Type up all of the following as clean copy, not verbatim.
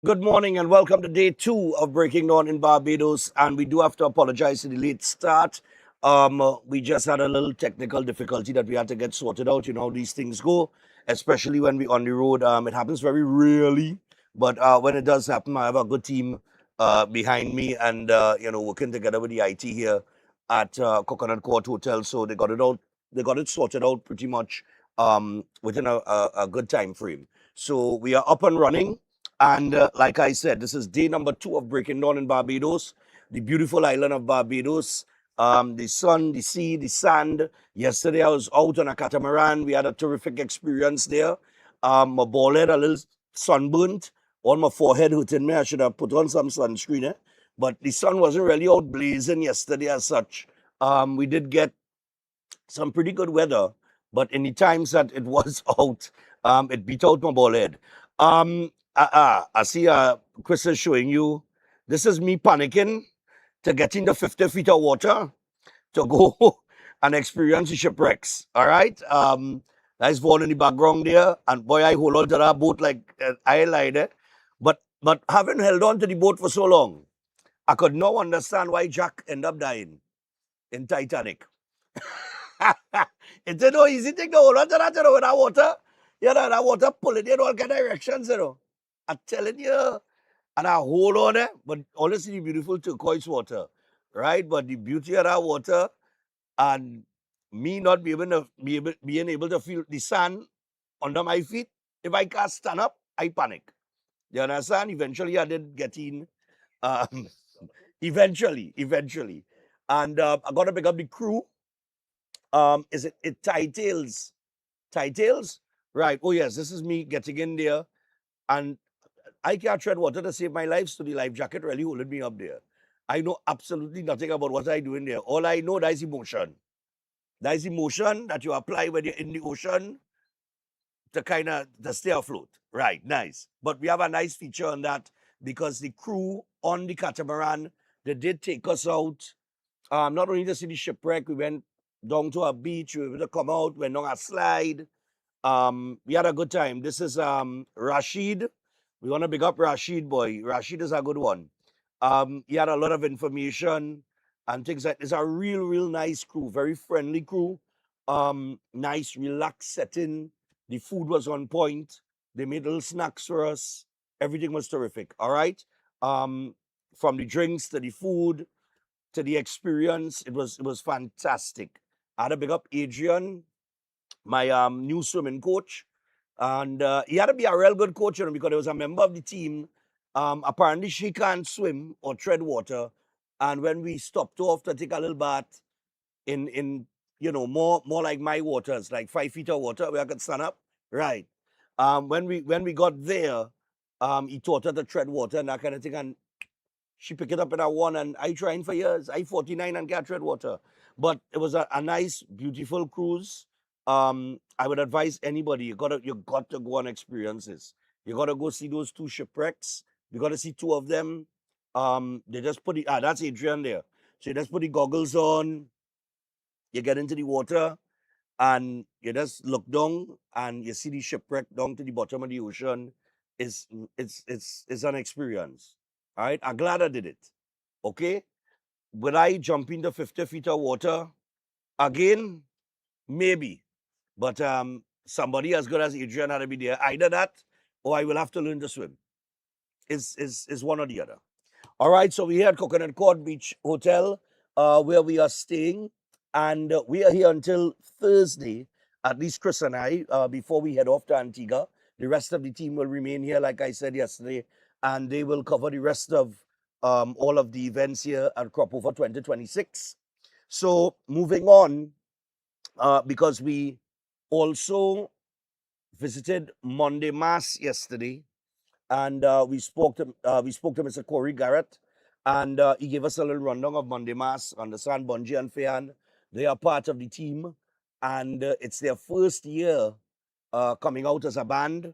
Good morning and welcome to day two of Breaking Dawn in Barbados. And we do have to apologize for the late start. We just had a little technical difficulty that we had to get sorted out. You know how these things go, especially when we're on the road. It happens very rarely, but when it does happen, I have a good team behind me and, working together with the IT here at Coconut Court Hotel. So they got it out, they got it sorted out pretty much within a good time frame. So we are up and running. And like I said, this is day number two of Breaking Dawn in Barbados, the beautiful island of Barbados. The sun, the sea, the sand. Yesterday I was out on a catamaran. We had a terrific experience there. My bald head a little sunburnt. On my forehead hurting me. I should have put on some sunscreen. But the sun wasn't really out blazing yesterday as such. We did get some pretty good weather, but in the times that it was out, it beat out my ball head. I see Chris is showing you. This is me panicking to get into 50 feet of water to go and experience the shipwrecks. All right. Nice ball in the background there. And boy, I hold on to that boat like I lied it. But having held on to the boat for so long, I could now understand why Jack ended up dying in Titanic. It's no easy thing to hold on to that, with that water. That water pulling you in all kind of directions. I'm telling you. And I hold on there, but honestly, the beautiful turquoise water, right? But the beauty of that water and me not being able to feel the sand under my feet. If I can't stand up, I panic. You understand? Eventually, I did get in. Um, eventually. And I got to pick up the crew. Is it Tails? Tails? Right. Oh, yes. This is me getting in there. And I can't tread water to save my life, so the life jacket really holding me up there. I know absolutely nothing about what I do in there. All I know, that is emotion. That is emotion that you apply when you're in the ocean to kind of to stay afloat. Right, nice. But we have a nice feature on that because the crew on the catamaran, they did take us out. Not only to see the shipwreck, we went down to a beach, we were able to come out, went on a slide. We had a good time. This is Rashid. We want to big up Rashid, boy. Rashid is a good one. He had a lot of information and things like it's a real nice crew, very friendly crew. Nice, relaxed setting. The food was on point. They made little snacks for us. Everything was terrific. All right. From the drinks to the food to the experience, it was fantastic. I had to big up Adrian, my new swimming coach. And he had to be a real good coach, because he was a member of the team. Apparently, she can't swim or tread water. And when we stopped off to take a little bath in more like my waters, like 5 feet of water where I could stand up, right? When we got there, he taught her to tread water and that kind of thing. And she picked it up in a one, and I trying for years. I 49 and can't tread water. But it was a nice, beautiful cruise. I would advise anybody, you got to go on experiences. You gotta go see those two shipwrecks. You gotta see two of them. They just put that's Adrian there. So you just put the goggles on, you get into the water, and you just look down and you see the shipwreck down to the bottom of the ocean. It's an experience. All right. I'm glad I did it. Okay. Will I jump into 50 feet of water again? Maybe. But somebody as good as Adrian had to be there. Either that or I will have to learn to swim. Is one or the other. All right, so we're here at Coconut Court Beach Hotel, where we are staying, and we are here until Thursday, at least Chris and I, before we head off to Antigua. The rest of the team will remain here, like I said yesterday, and they will cover the rest of all of the events here at Crop Over 2026. So moving on, because we also visited Monday Mass yesterday, and we spoke to Mr. Corey Garrett, and he gave us a little rundown of Monday Mass. Understand, Bungie and Fayan, they are part of the team, and it's their first year coming out as a band.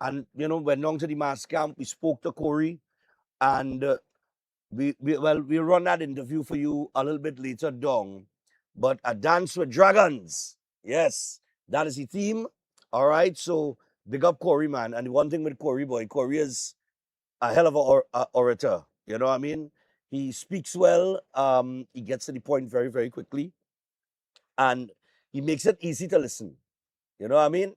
And went down to the mass camp. We spoke to Corey, and we'll run that interview for you a little bit later down. But a dance with dragons, yes, that is the theme. All right, so big up Corey, man. And the one thing with Corey, boy, Corey is a hell of a orator. You know what I mean? He speaks well. He gets to the point very, very quickly, and he makes it easy to listen. You know what I mean?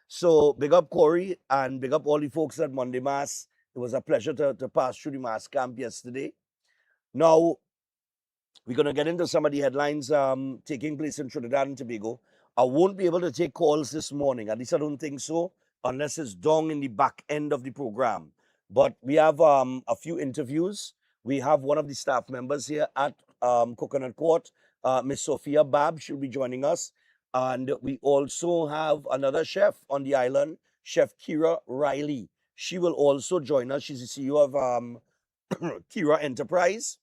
So big up Corey and big up all the folks at Monday Mass. It was a pleasure to pass through the Mass camp yesterday. Now, we're going to get into some of the headlines taking place in Trinidad and Tobago. I won't be able to take calls this morning. At least I don't think so, unless it's down in the back end of the program. But we have a few interviews. We have one of the staff members here at Coconut Court, Miss Sophia Bab. She'll be joining us. And we also have another chef on the island, Chef Kira Riley. She will also join us. She's the CEO of Kira Enterprise.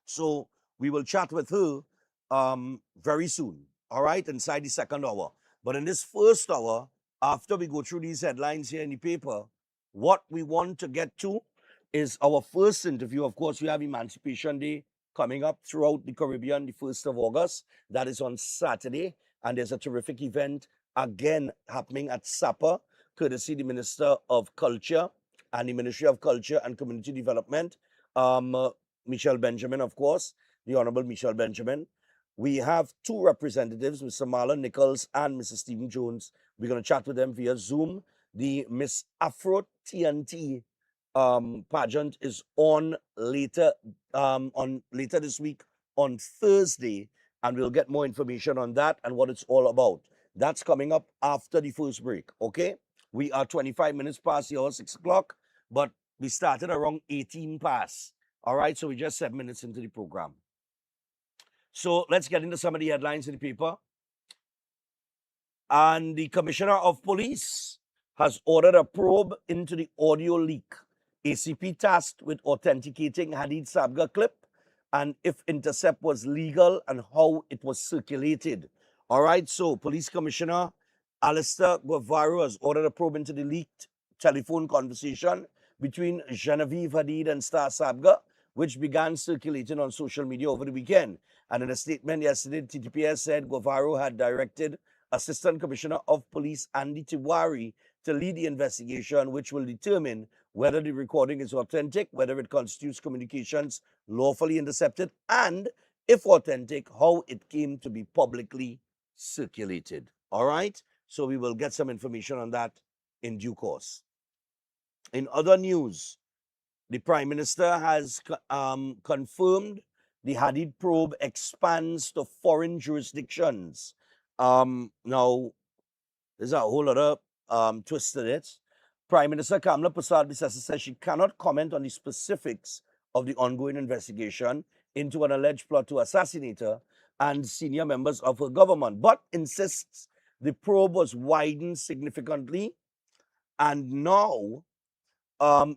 So we will chat with her very soon, all right, inside the second hour. But in this first hour, after we go through these headlines here in the paper, what we want to get to is our first interview. Of course, we have Emancipation Day coming up throughout the Caribbean, the 1st of August. That is on Saturday. And there's a terrific event again happening at SAPA, courtesy the Minister of Culture and the Ministry of Culture and Community Development. Michelle Benjamin, of course, the Honorable Michelle Benjamin. We have two representatives, Mr. Marlon Nichols and Mr. Stephen Jones. We're going to chat with them via Zoom. The Miss Afro TNT pageant is on later this week on Thursday, and we'll get more information on that and what it's all about. That's coming up after the first break, okay? We are 25 minutes past the hour, 6 o'clock, but we started around 18 past. All right, so we're just 7 minutes into the program. So let's get into some of the headlines in the paper. And the Commissioner of Police has ordered a probe into the audio leak. ACP tasked with authenticating Hadid Sabga clip and if intercept was legal and how it was circulated. All right, so Police Commissioner Alistair Guevara has ordered a probe into the leaked telephone conversation between Genevieve Hadid and Star Sabga, which began circulating on social media over the weekend. And in a statement yesterday, TTPS said Guevara had directed Assistant Commissioner of Police Andy Tiwari to lead the investigation, which will determine whether the recording is authentic, whether it constitutes communications lawfully intercepted, and, if authentic, how it came to be publicly circulated. All right? So we will get some information on that in due course. In other news, the Prime Minister has confirmed the Hadid probe expands to foreign jurisdictions. Now, there's a whole lot of twist to it. Prime Minister Kamala Prasad-Bissessar says she cannot comment on the specifics of the ongoing investigation into an alleged plot to assassinate her and senior members of her government, but insists the probe was widened significantly and now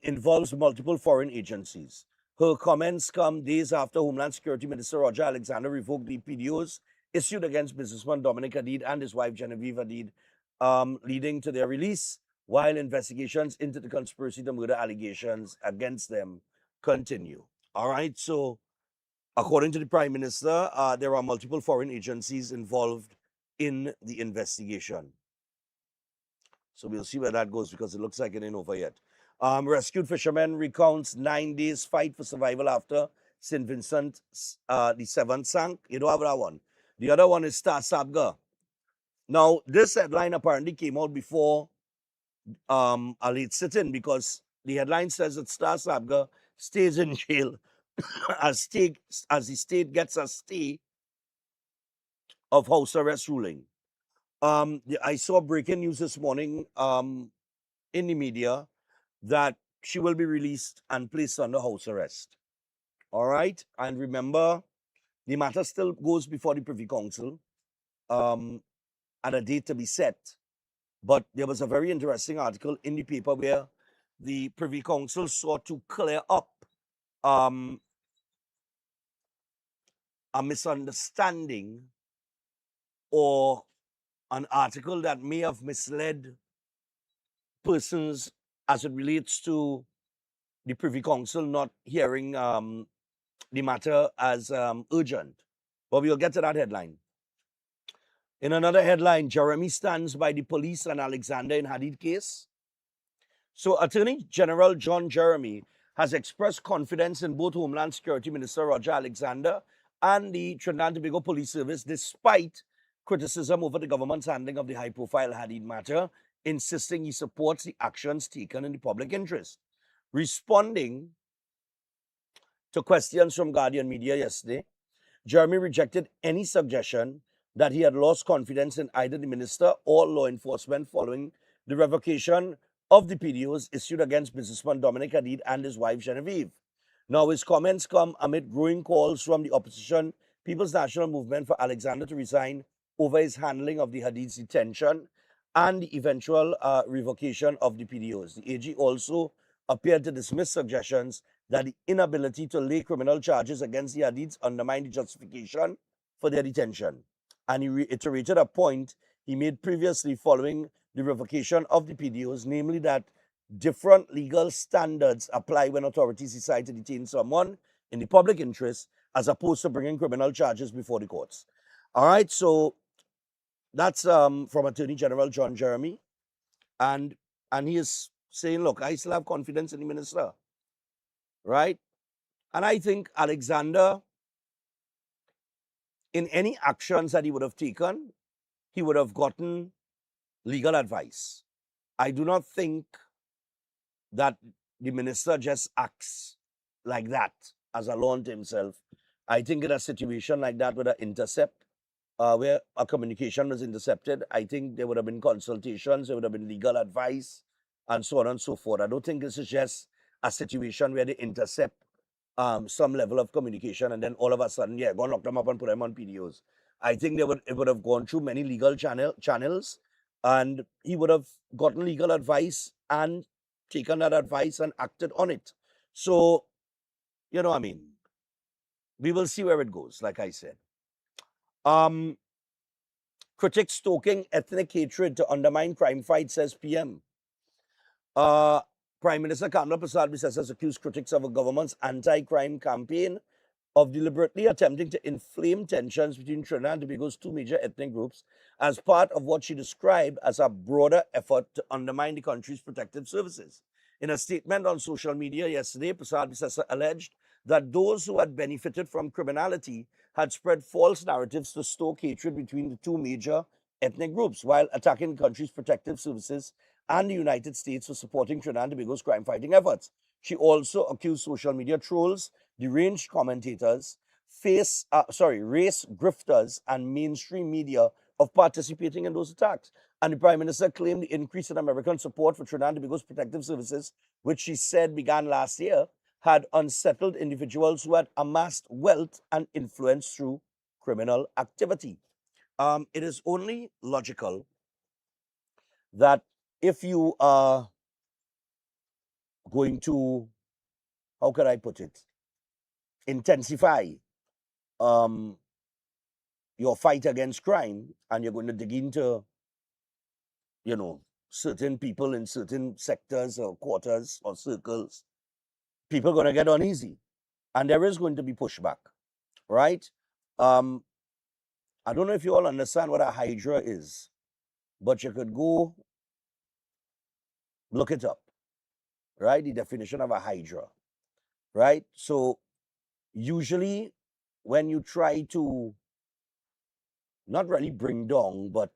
involves multiple foreign agencies. Her comments come days after Homeland Security Minister Roger Alexander revoked the PDOs issued against businessman Dominic Hadid and his wife Genevieve Hadid, leading to their release, while investigations into the conspiracy to murder allegations against them continue. All right, so according to the Prime Minister, there are multiple foreign agencies involved in the investigation. So we'll see where that goes because it looks like it ain't over yet. Rescued fisherman recounts 9 days fight for survival after St. Vincent, the seventh sank. You don't have that one. The other one is Star Sabga. Now, this headline apparently came out before a late sit-in because the headline says that Star Sabga stays in jail as the state gets a stay of house arrest ruling. I saw breaking news this morning in the media that she will be released and placed under house arrest. All right? And remember, the matter still goes before the Privy Council at a date to be set. But there was a very interesting article in the paper where the Privy Council sought to clear up a misunderstanding or an article that may have misled persons as it relates to the Privy Council not hearing the matter as urgent. But we'll get to that headline. In another headline, Jeremy stands by the police and Alexander in Hadid case. So Attorney General John Jeremy has expressed confidence in both Homeland Security Minister Roger Alexander and the Trinidad and Tobago Police Service, despite criticism over the government's handling of the high-profile Hadid matter, insisting he supports the actions taken in the public interest. Responding to questions from Guardian Media yesterday, Jeremy rejected any suggestion that he had lost confidence in either the minister or law enforcement following the revocation of the PDOs issued against businessman Dominic Hadid and his wife Genevieve. Now, his comments come amid growing calls from the opposition People's National Movement for Alexander to resign over his handling of the Hadid's detention and the eventual revocation of the PDOs. The AG also appeared to dismiss suggestions that the inability to lay criminal charges against the Hadids undermined the justification for their detention. And he reiterated a point he made previously following the revocation of the PDOs, namely that different legal standards apply when authorities decide to detain someone in the public interest as opposed to bringing criminal charges before the courts. All right, so that's from Attorney General John Jeremy. And he is saying, look, I still have confidence in the minister, right? And I think Alexander, in any actions that he would have taken, he would have gotten legal advice. I do not think that the minister just acts like that as a law unto himself. I think in a situation like that with an intercept, where a communication was intercepted, I think there would have been consultations, there would have been legal advice, and so on and so forth. I don't think this is just a situation where they intercept some level of communication and then all of a sudden, yeah, go and lock them up and put them on PDOs. I think it would have gone through many legal channels, and he would have gotten legal advice and taken that advice and acted on it. So, you know, I mean, we will see where it goes, like I said. Critics stoking ethnic hatred to undermine crime fight, says PM. Prime Minister Kamla Prasad Biswas has accused critics of a government's anti-crime campaign of deliberately attempting to inflame tensions between Trinidad and Tobago's two major ethnic groups as part of what she described as a broader effort to undermine the country's protective services. In a statement on social media yesterday, Prasad Biswas alleged that those who had benefited from criminality had spread false narratives to stoke hatred between the two major ethnic groups while attacking the country's protective services and the United States for supporting Trinidad and Tobago's crime-fighting efforts. She also accused social media trolls, deranged commentators, race grifters, and mainstream media of participating in those attacks. And the Prime Minister claimed the increase in American support for Trinidad and Tobago's protective services, which she said began last year, had unsettled individuals who had amassed wealth and influence through criminal activity. It is only logical that if you are going to, how can I put it, intensify your fight against crime, and you're going to dig into, you know, certain people in certain sectors or quarters or circles, people are going to get uneasy, and there is going to be pushback, right? I don't know if you all understand what a hydra is, but you could go look it up, right? The definition of a hydra, right? So usually when you try to not really bring down, but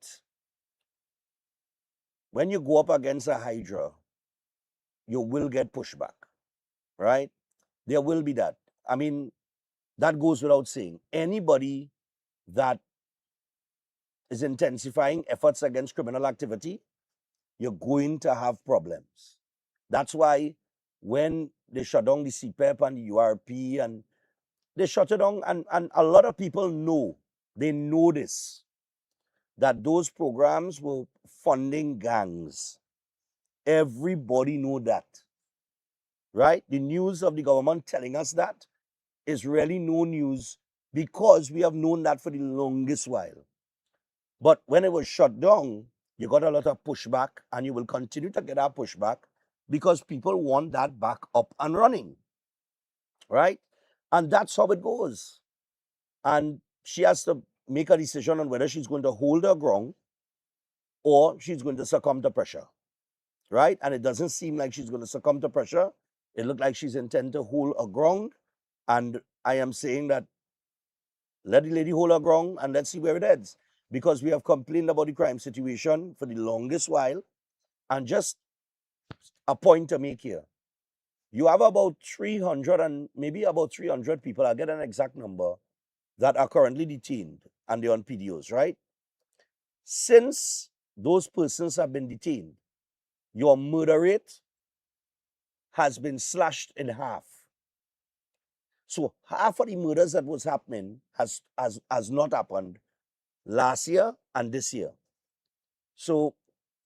when you go up against a hydra, you will get pushback, right? There will be that. I mean, that goes without saying. Anybody that is intensifying efforts against criminal activity, you're going to have problems. That's why when they shut down the CPEP and the URP, and they shut it down, and a lot of people know, they know this, that those programs were funding gangs. Everybody know that, right? The news of the government telling us that is really no news because we have known that for the longest while. But when it was shut down, you got a lot of pushback, and you will continue to get that pushback because people want that back up and running, right? And that's how it goes. And she has to make a decision on whether she's going to hold her ground or she's going to succumb to pressure, right? And it doesn't seem like she's going to succumb to pressure. It looked like she's intent to hold her ground. And I am saying that let the lady hold her ground and let's see where it ends. Because we have complained about the crime situation for the longest while. And just a point to make here. You have about 300 and maybe about 300 people, I'll get an exact number, that are currently detained and they're on PDOs, right? Since those persons have been detained, your murder rate has been slashed in half. So half of the murders that was happening has not happened last year and this year. So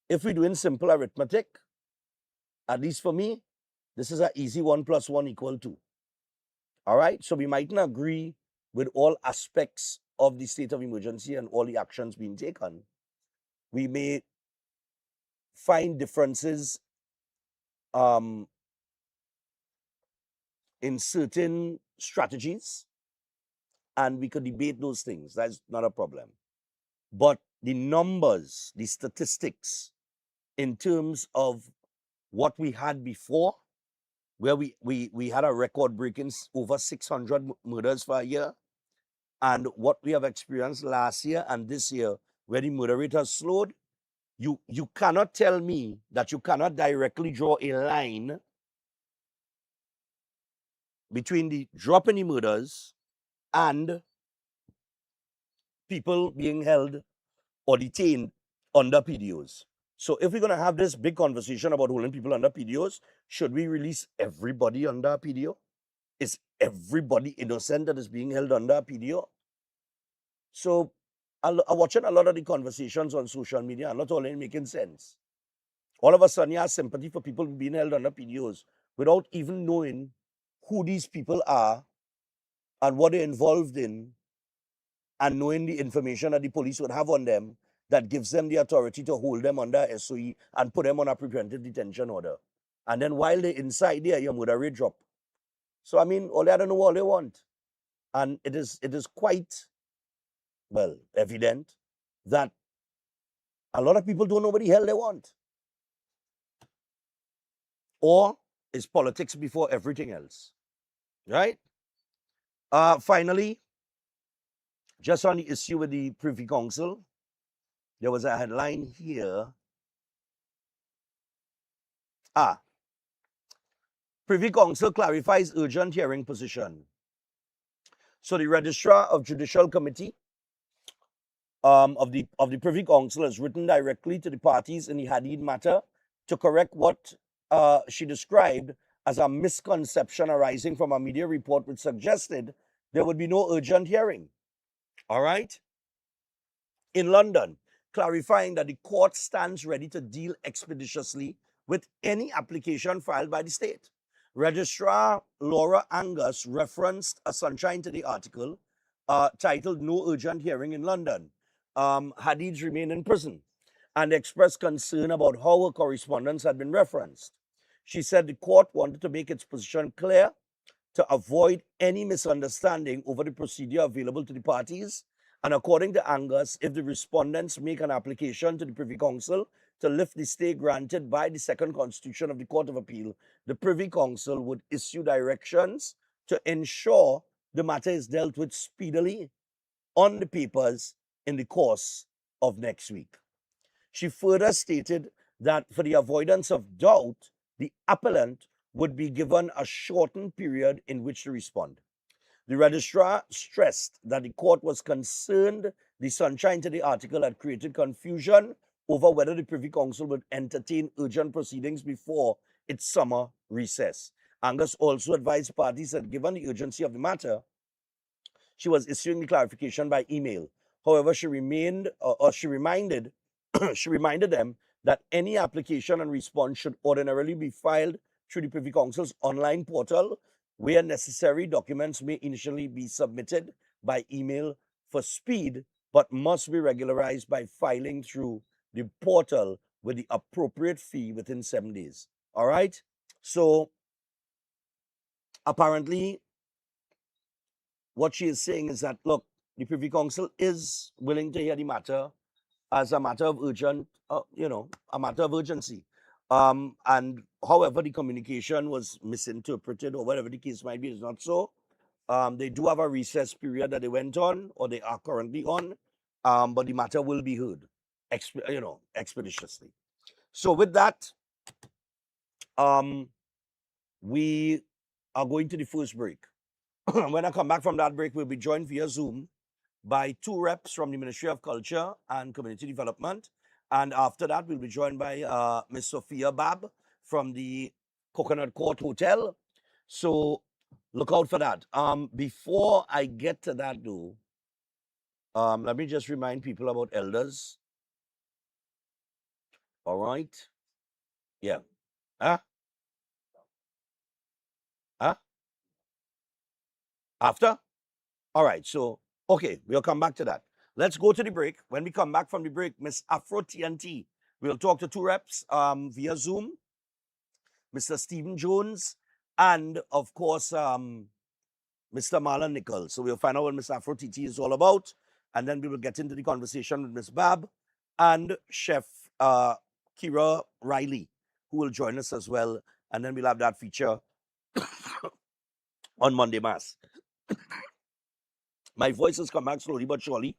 if we're doing simple arithmetic, at least for me, this is an easy 1 + 1 = 2. All right? So we mightn't agree with all aspects of the state of emergency and all the actions being taken. We may find differences in certain strategies, and we could debate those things. That's not a problem. But the numbers, the statistics, in terms of what we had before, where we had a record-breaking over 600 murders for a year, and what we have experienced last year and this year, where the murder rate has slowed, you cannot tell me that you cannot directly draw a line between the drop in the murders and people being held or detained under PDOs. So if we're going to have this big conversation about holding people under PDOs, should we release everybody under a PDO? Is everybody innocent that is being held under a PDO? So I'm watching a lot of the conversations on social media and not all making sense. All of a sudden, you have sympathy for people being held under PDOs without even knowing who these people are and what they're involved in, and knowing the information that the police would have on them that gives them the authority to hold them under SOE and put them on a preventive detention order. And then while they're inside there, your murder rate drop. So I mean, all they don't know all they want. And it is quite, well, evident that a lot of people don't know what the hell they want. Or is politics before everything else? Right? Finally, just on the issue with the Privy Council, there was a headline here. Privy Council clarifies urgent hearing position. So the Registrar of Judicial Committee of the Privy Council has written directly to the parties in the Hadid matter to correct what she described as a misconception arising from a media report which suggested there would be no urgent hearing. All right? In London, clarifying that the court stands ready to deal expeditiously with any application filed by the state. Registrar Laura Angus referenced a Sunshine Today article titled "No Urgent Hearing in London. Hadid's remain in prison," and expressed concern about how her correspondence had been referenced. She said the court wanted to make its position clear to avoid any misunderstanding over the procedure available to the parties. And according to Angus, if the respondents make an application to the Privy Council to lift the stay granted by the second constitution of the Court of Appeal, the Privy Council would issue directions to ensure the matter is dealt with speedily on the papers in the course of next week. She further stated that for the avoidance of doubt, the appellant would be given a shortened period in which to respond. The registrar stressed that the court was concerned the Sunshine Today article had created confusion over whether the Privy Council would entertain urgent proceedings before its summer recess. Angus also advised parties that given the urgency of the matter, she was issuing the clarification by email. However, she reminded them that any application and response should ordinarily be filed through the Privy Council's online portal. Where necessary, documents may initially be submitted by email for speed, but must be regularized by filing through the portal with the appropriate fee within 7 days. All right? So, apparently, what she is saying is that, look, the Privy Council is willing to hear the matter as a matter of urgency. And however the communication was misinterpreted or whatever the case might be, is not so. They do have a recess period that they went on, or they are currently on, but the matter will be heard, expeditiously. So with that, we are going to the first break. When I come back from that break, we'll be joined via Zoom by 2 reps from the Ministry of Culture and Community Development. And after that, we'll be joined by Ms. Sophia Bab from the Coconut Court Hotel. So look out for that. Before I get to that, though, let me just remind people about elders. All right. Yeah. Huh? Huh? After? All right. So, okay, we'll come back to that. Let's go to the break. When we come back from the break, Miss Afro TNT, we'll talk to 2 reps via Zoom, Mr. Stephen Jones, and of course, Mr. Marlon Nichols. So we'll find out what Miss Afro TT is all about, and then we will get into the conversation with Miss Bab and Chef Kira Riley, who will join us as well. And then we'll have that feature on Monday Mass. My voice has come back slowly but surely.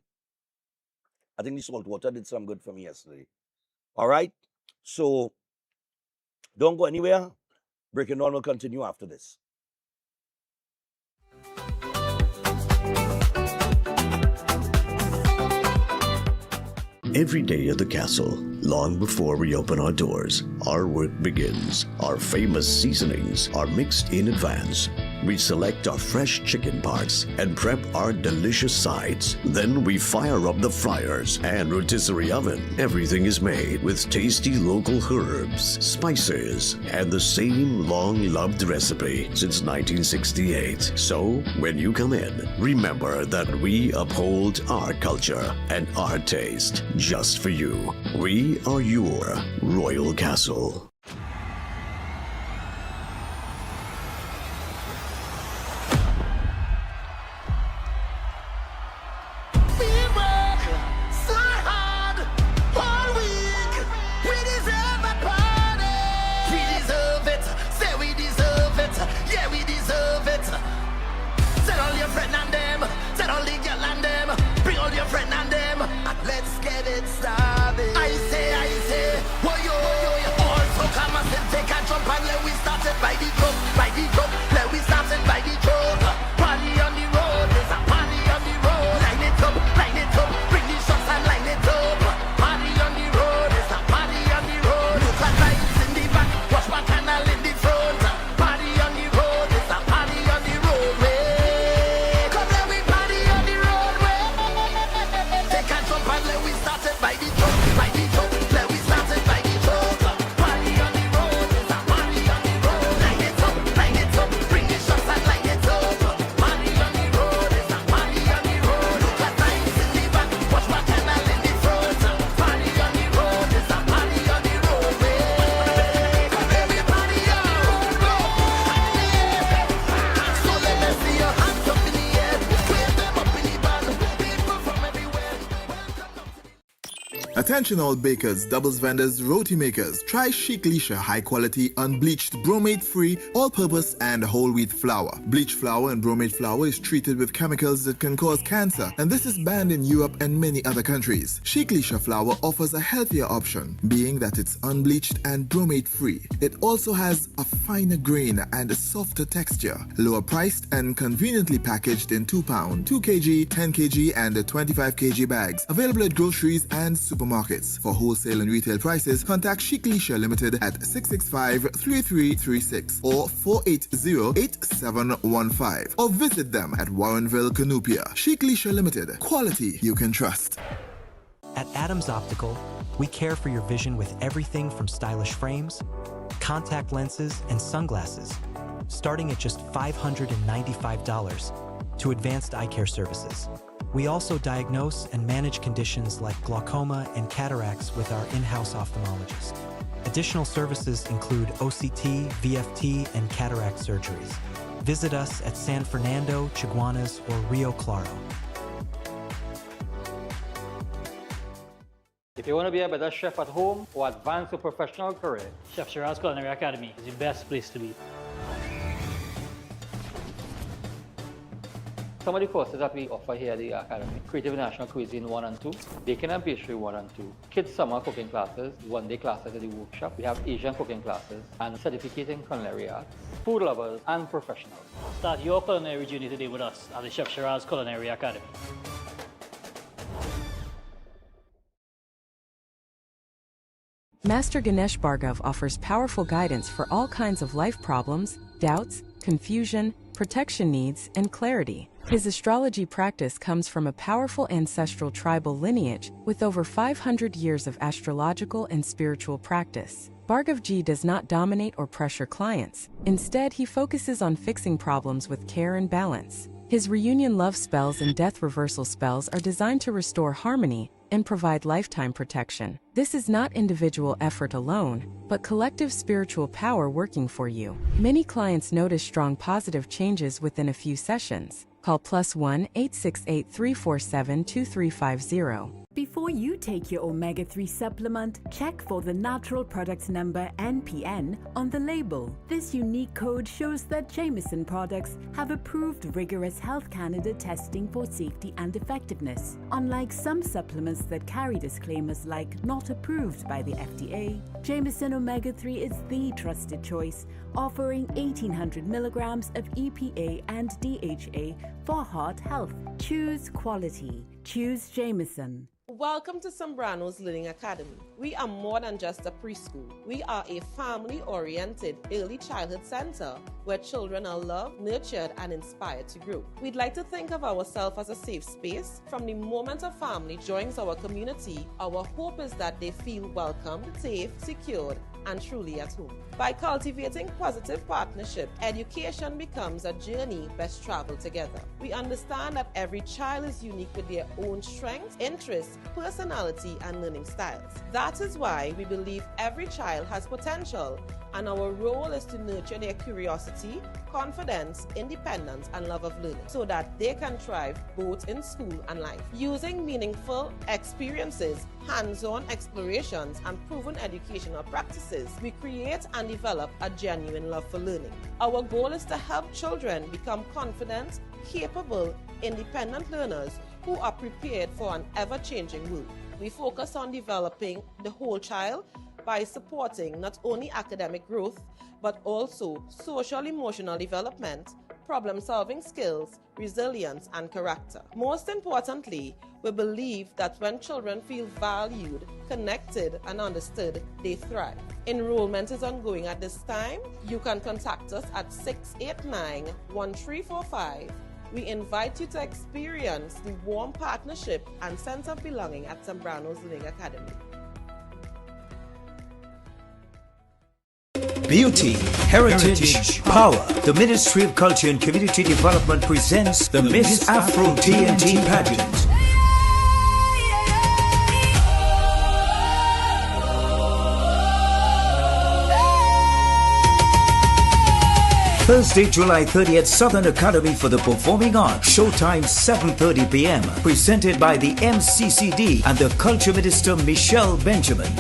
I think the salt water did some good for me yesterday. All right. So don't go anywhere. Breaking On will continue after this. Every day at the castle, long before we open our doors, our work begins. Our famous seasonings are mixed in advance. We select our fresh chicken parts and prep our delicious sides. Then we fire up the fryers and rotisserie oven. Everything is made with tasty local herbs, spices, and the same long-loved recipe since 1968. So, when you come in, remember that we uphold our culture and our taste just for you. We are your Royal Castle. Attention all bakers, doubles vendors, roti makers. Try Chic Lisha high quality, unbleached, bromate free, all purpose and whole wheat flour. Bleached flour and bromate flour is treated with chemicals that can cause cancer, and this is banned in Europe and many other countries. Chic Lisha flour offers a healthier option, being that it's unbleached and bromate free. It also has a finer grain and a softer texture, lower priced and conveniently packaged in 2 pound, 2 kg, 10 kg and 25 kg bags. Available at groceries and supermarkets. For wholesale and retail prices, contact Chic Lisha Limited at 665-3336 or 480-8715 or visit them at Warrenville, Canupia. Chic Lisha Limited. Quality you can trust. At Adams Optical, we care for your vision with everything from stylish frames, contact lenses, and sunglasses, starting at just $595 to advanced eye care services. We also diagnose and manage conditions like glaucoma and cataracts with our in-house ophthalmologist. Additional services include OCT, VFT, and cataract surgeries. Visit us at San Fernando, Chaguanas, or Rio Claro. If you want to be a better chef at home or advance your professional career, Chef Shiraz Culinary Academy is the best place to be. some of the courses that we offer here at the Academy: Creative National Cuisine 1 and 2, Baking and Pastry 1 and 2, Kids Summer Cooking Classes, one-day classes at the workshop. We have Asian cooking classes and certificate in culinary arts, food lovers and professionals. Start your culinary journey today with us at the Chef Shiraz Culinary Academy. Master Ganesh Bhargav offers powerful guidance for all kinds of life problems, doubts, confusion, protection needs, and clarity. His astrology practice comes from a powerful ancestral tribal lineage with over 500 years of astrological and spiritual practice. Bhargavji does not dominate or pressure clients. Instead, he focuses on fixing problems with care and balance. His reunion love spells and death reversal spells are designed to restore harmony and provide lifetime protection. This is not individual effort alone, but collective spiritual power working for you. Many clients notice strong positive changes within a few sessions. Call +1 868 347 2350. Before you take your omega-3 supplement, check for the natural product number NPN on the label. This unique code shows that Jameson products have approved rigorous Health Canada testing for safety and effectiveness. Unlike some supplements that carry disclaimers like not approved by the FDA, Jameson Omega-3 is the trusted choice, offering 1800 milligrams of EPA and DHA for heart health. Choose quality. Choose Jameson. Welcome to Zambrano's Learning Academy. We are more than just a preschool. We are a family-oriented early childhood center where children are loved, nurtured, and inspired to grow. We'd like to think of ourselves as a safe space. From the moment a family joins our community, our hope is that they feel welcomed, safe, secured, and truly at home. By cultivating positive partnership, education becomes a journey best traveled together. We understand that every child is unique with their own strengths, interests, personality, and learning styles. That is why we believe every child has potential, and our role is to nurture their curiosity, confidence, independence, and love of learning so that they can thrive both in school and life. Using meaningful experiences, hands-on explorations, and proven educational practices, we create and develop a genuine love for learning. Our goal is to help children become confident, capable, independent learners who are prepared for an ever-changing world. We focus on developing the whole child by supporting not only academic growth, but also social-emotional development, problem-solving skills, resilience, and character. Most importantly, we believe that when children feel valued, connected, and understood, they thrive. Enrollment is ongoing at this time. You can contact us at 689-1345. We invite you to experience the warm partnership and sense of belonging at Zambrano's Learning Academy. Beauty, heritage, power. The Ministry of Culture and Community Development presents the Miss Afro TNT pageant. Thursday, July 30th, Southern Academy for the Performing Arts. Showtime 7:30 p.m. Presented by the MCCD and the Culture Minister Michelle Benjamin.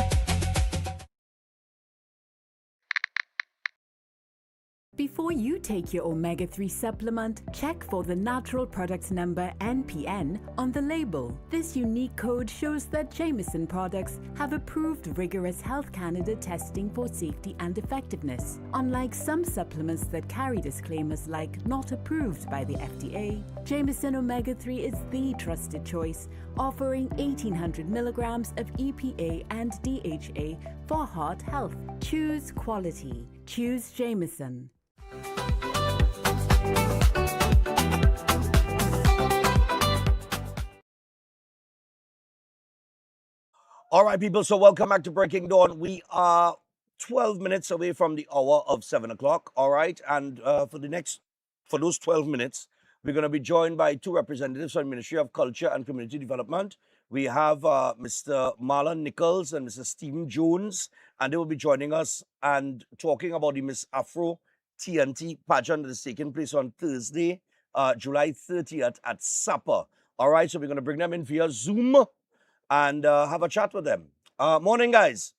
Before you take your omega-3 supplement, check for the natural product number NPN on the label. This unique code shows that Jameson products have approved rigorous Health Canada testing for safety and effectiveness. Unlike some supplements that carry disclaimers like not approved by the FDA, Jameson Omega-3 is the trusted choice, offering 1800 milligrams of EPA and DHA for heart health. Choose quality. Choose Jameson. All right, people, so welcome back to Breaking Dawn. We are 12 minutes away from the hour of 7 o'clock, all right? And for those 12 minutes, we're going to be joined by two representatives from the Ministry of Culture and Community Development. We have Mr. Marlon Nichols and Mr. Stephen Jones, and they will be joining us and talking about the Miss Afro TNT pageant that is taking place on Thursday, July 30th at Supper. All right, so we're going to bring them in via Zoom. and have a chat with them. Morning, guys.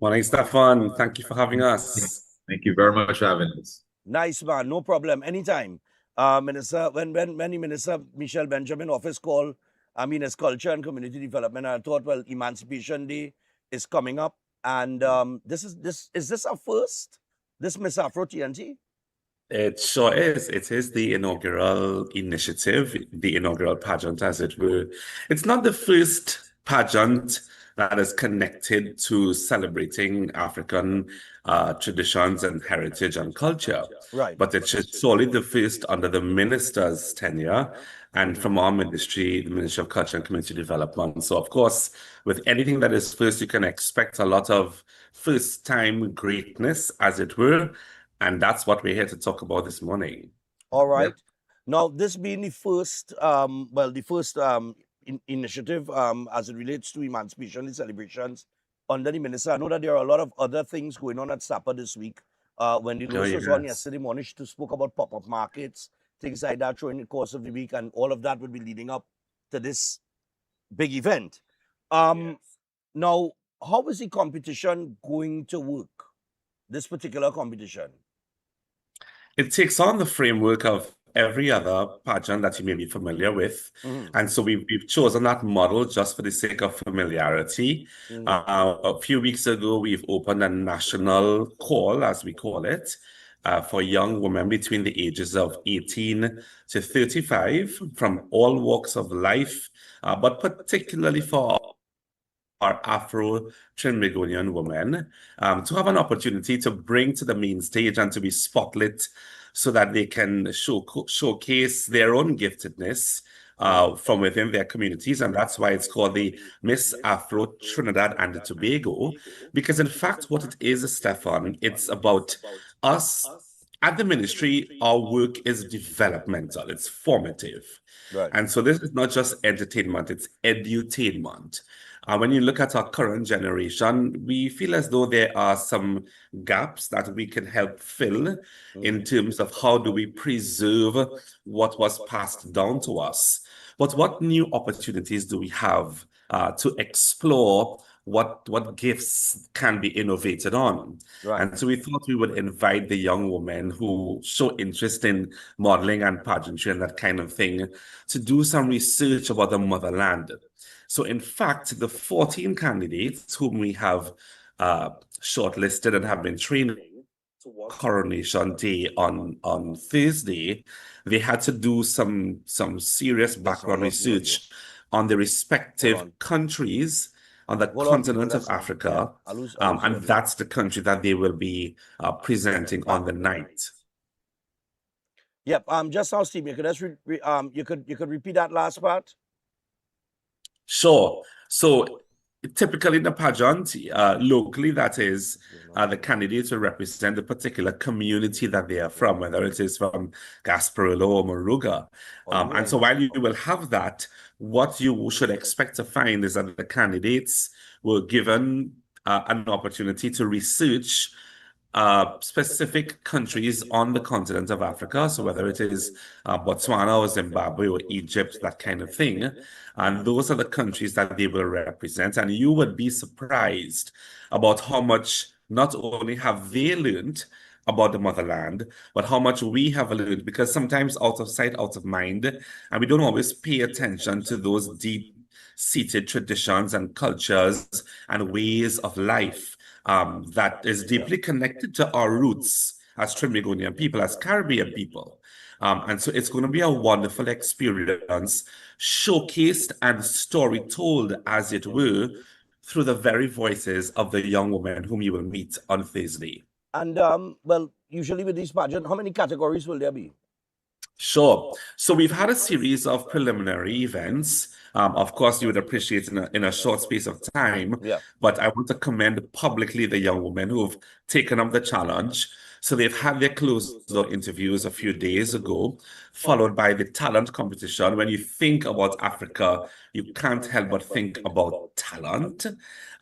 Morning, Stefan. Thank you for having us. Thank you very much for having us. Nice, man. No problem. Anytime. Minister, when the Minister Michelle Benjamin office call, it's Culture and Community Development. I thought, well, Emancipation Day is coming up, and is this our first? This Miss Afro TNT? It sure is. It is the inaugural initiative, the inaugural pageant, as it were. It's not the first pageant that is connected to celebrating African traditions and heritage and culture. Right. But it's solely the first under the minister's tenure and from our ministry, the Ministry of Culture and Community Development. So, of course, with anything that is first, you can expect a lot of first-time greatness, as it were. And that's what we're here to talk about this morning. All right. Yep. Now, this being the first, initiative as it relates to Emancipation Day celebrations under the minister. I know that there are a lot of other things going on at SAPA this week. When the news was on yesterday morning, she spoke about pop-up markets, things like that during the course of the week, and all of that will be leading up to this big event. Now, how is the competition going to work? This particular competition? It takes on the framework of every other pageant that you may be familiar with. And so we've chosen that model just for the sake of familiarity. A few weeks ago, we've opened a national call, as we call it, for young women between the ages of 18 to 35 from all walks of life, but particularly for our Afro-Trinidadian women, to have an opportunity to bring to the main stage and to be spotlit so that they can showcase their own giftedness from within their communities. And that's why it's called the Miss Afro Trinidad and Tobago, because in fact, what it is, Stefan, it's about us. At the ministry, our work is developmental, it's formative. Right. And so this is not just entertainment, it's edutainment. When you look at our current generation, we feel as though there are some gaps that we can help fill in terms of how do we preserve what was passed down to us. But what new opportunities do we have to explore what gifts can be innovated on? Right. And so we thought we would invite the young women who show interest in modeling and pageantry and that kind of thing to do some research about the motherland. So in fact, the 14 candidates whom we have shortlisted and have been training Coronation Day on Thursday, they had to do some serious background research on the respective countries on the continent of Africa, and that's the country that they will be presenting on the night. Yep. Just now, Steve, you could repeat that last part. Sure. So typically in the pageant, locally, that is, the candidates will represent the particular community that they are from, whether it is from Gasparillo or Moruga. And so while you will have that, what you should expect to find is that the candidates were given an opportunity to research specific countries on the continent of Africa. So whether it is Botswana or Zimbabwe or Egypt, that kind of thing. And those are the countries that they will represent. And you would be surprised about how much not only have they learned about the motherland, but how much we have learned, because sometimes out of sight, out of mind, and we don't always pay attention to those deep-seated traditions and cultures and ways of life that is deeply connected to our roots as Trinidadian people, as Caribbean people. And so it's going to be a wonderful experience, showcased and story told, as it were, through the very voices of the young women whom you will meet on Thursday. And, well, usually with these pageants, how many categories will there be? Sure. So we've had a series of preliminary events. Of course, you would appreciate in a short space of time. Yeah. But I want to commend publicly the young women who've taken up the challenge. So they've had their closed-door interviews a few days ago, followed by the talent competition. When you think about Africa, you can't help but think about talent.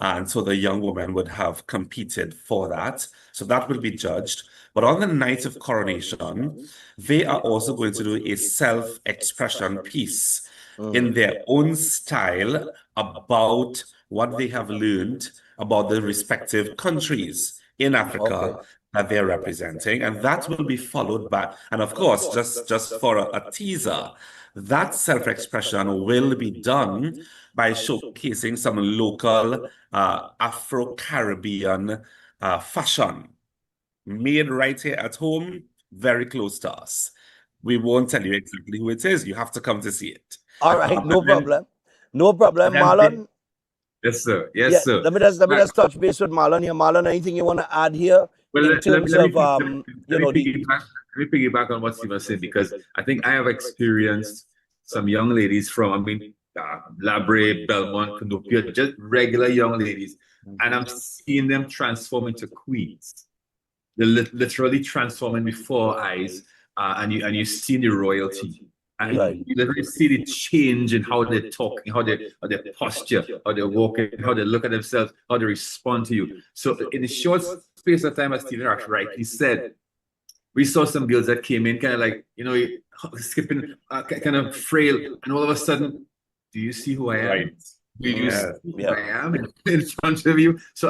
And so the young women would have competed for that. So that will be judged. But on the night of coronation, they are also going to do a self-expression piece. in their own style about what they have learned about the respective countries in Africa that they're representing. And that will be followed by, and of course, just for a teaser, that self-expression will be done by showcasing some local Afro-Caribbean fashion made right here at home, very close to us. We won't tell you exactly who it is. You have to come to see it. All right, no problem. No problem. Marlon? Yes, sir. Yeah, Yes, sir. let me just touch base with Marlon here. Marlon, anything you want to add here Well, in terms of, you know, let me piggyback on what Stephen said, because I think I have experienced some young ladies from, Labre, Belmont, Canopia, just regular young ladies, and I'm seeing them transform into queens. They're literally transforming before our eyes, and you see the royalty. And you literally see the change in how they're talking, how their posture, how they're walking, how they look at themselves, how they respond to you. So in a short space of time, as Stephen rightly said, we saw some girls that came in kind of like, skipping, kind of frail, and all of a sudden, do you see who I am? Right. Do you see who I am in front of you? So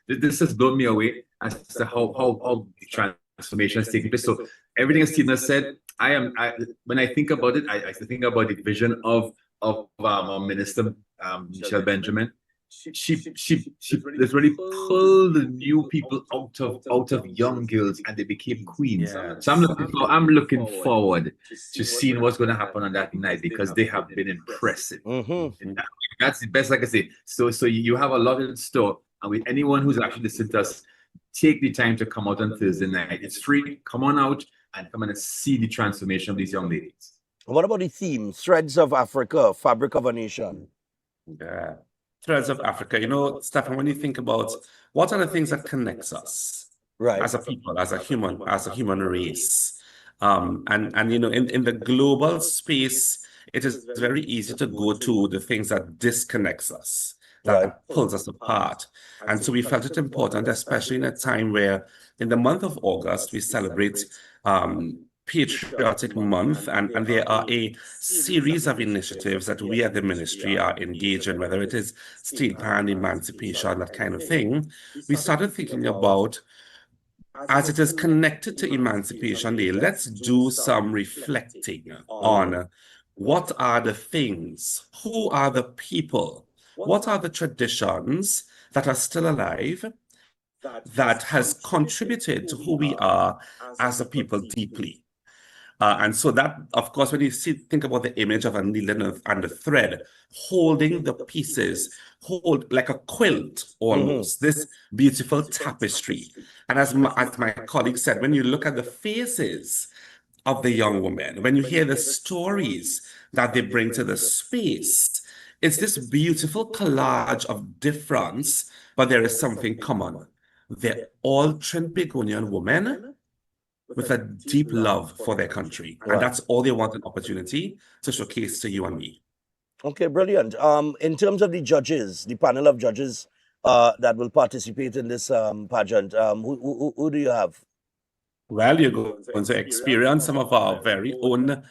this has blown me away as to how the transformation is taking place. So everything as Stephen has said, when I think about it, I think about the vision of our minister, Michelle Benjamin. She literally pulled the new people out of young girls, and they became queens. So I'm looking forward to seeing what's going to happen on that night, because they have been impressive. And that's the best I can say. So you have a lot in store, and with anyone who's actually listening to us, take the time to come out on Thursday night. It's free. Come on out and come and see the transformation of these young ladies. What about the theme? Threads of Africa, Fabric of a Nation. Yeah. Threads of Africa. Stephan, when you think about what are the things that connects us as a people, as a human race, and in the global space, it is very easy to go to the things that disconnects us, that pulls us apart. And so we felt it important, especially in a time where in the month of August, we celebrate Patriotic Month, and there are a series of initiatives that we at the ministry are engaged in, whether it is steel pan, emancipation, that kind of thing. We started thinking about, as it is connected to Emancipation Day, let's do some reflecting on what are the things, who are the people, what are the traditions that are still alive, that has contributed to who we are as a people deeply. And so that, of course, when you think about the image of a needle and the thread, holding the pieces, like a quilt almost, this beautiful tapestry. And as my colleague said, when you look at the faces of the young women, when you hear the stories that they bring to the space, it's this beautiful collage of difference, but there is something common. They're all Trinbagonian women with a deep love for their country. And that's all they want, an opportunity to showcase to you and me. Okay, brilliant. In terms of the judges, the panel of judges that will participate in this pageant, who do you have? Well, you're going to experience some of our very own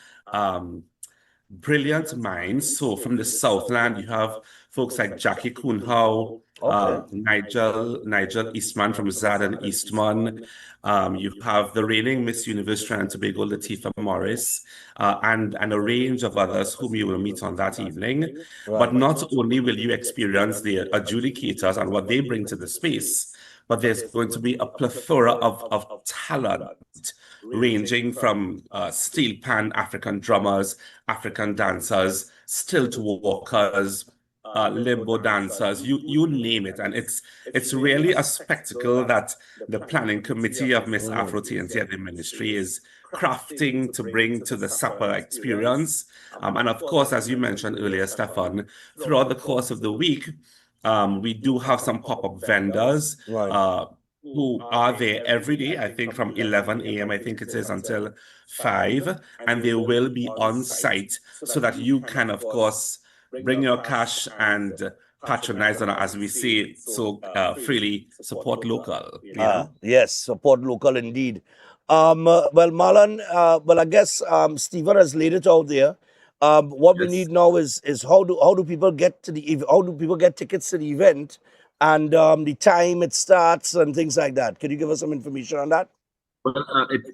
brilliant minds. So from the Southland, you have folks like Jackie Kuhnhau, Nigel Eastman from Zad and Eastman. You have the reigning Miss Universe Trinidad and Tobago, Latifah Morris, and a range of others whom you will meet on that evening. But not only will you experience the adjudicators and what they bring to the space, but there's going to be a plethora of talent, ranging from steel pan African drummers, African dancers, stilt walkers, limbo dancers, you name it. And it's really a spectacle that the planning committee of Miss Afro TNT at the ministry is crafting to bring to the supper experience. And of course, as you mentioned earlier, Stephan, throughout the course of the week, we do have some pop-up vendors who are there every day, I think from 11 a.m., I think it is, until 5, and they will be on site so that you can, of course, bring your cash and patronize on, as we say so freely, support local. Yes, support local indeed. Well, Marlon, I guess Stephen has laid it out there. What we Yes. need now is how do people get to how do people get tickets to the event, and the time it starts and things like that. Could you give us some information on that? Well,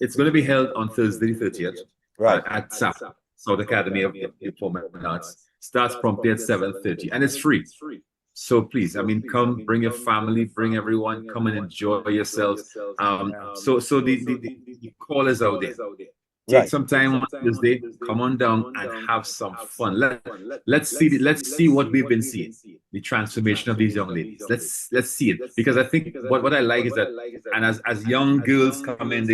it's going to be held on Thursday, the 30th, Right. at SAP, South Academy of Performing Arts. Starts promptly at 7:30, and it's free. So please, I mean, come, bring your family, bring everyone, come and enjoy yourselves. So the call is out there. Take some time on Thursday, come on down and have some fun. Let's see what we've been seeing, the transformation of these young ladies. Let's see it, because I think what I like is that, and as young girls come in,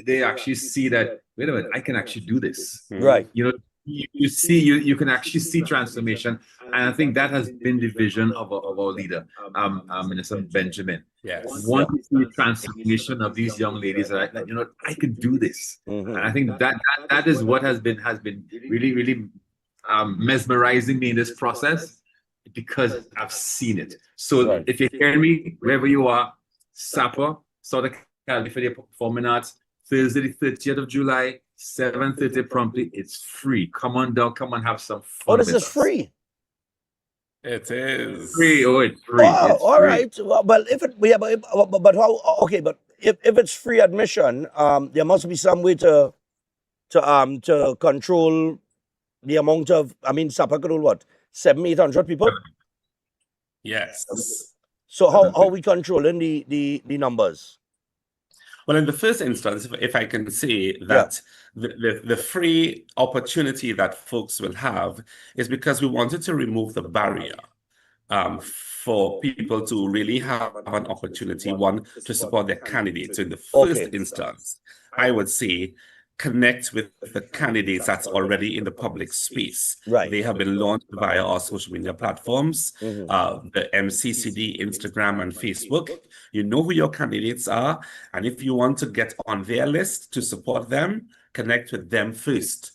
they actually see that, wait a minute, I can actually do this. Right. You know, you see, you can actually see transformation, and I think that has been the vision of our leader, Minister Benjamin. Yes. Want to see the transformation of these young ladies that I can do this. And I think that is what has been really mesmerizing me in this process, because I've seen it. So if you hear me, wherever you are, SAPA, South Academy for the Performing Arts, Thursday the 30th of July, 7:30 promptly. It's free. Come on down, come and have some fun. Oh, this is free. It is free. Oh, it's free. Oh, It's all free. right. Well, if it but how? Okay, but if it's free admission, there must be some way to control the amount of. I mean, SAPA could hold what 700-800 people. Yes. So how are we controlling the numbers? Well, in the first instance, if I can say that the free opportunity that folks will have is because we wanted to remove the barrier for people to really have an opportunity, one, to support their candidates. So in the first instance, I would say connect with the candidates that's already in the public space. Right. They have been launched via our social media platforms, the MCCD, Instagram, and Facebook. You know who your candidates are, and if you want to get on their list to support them, connect with them first.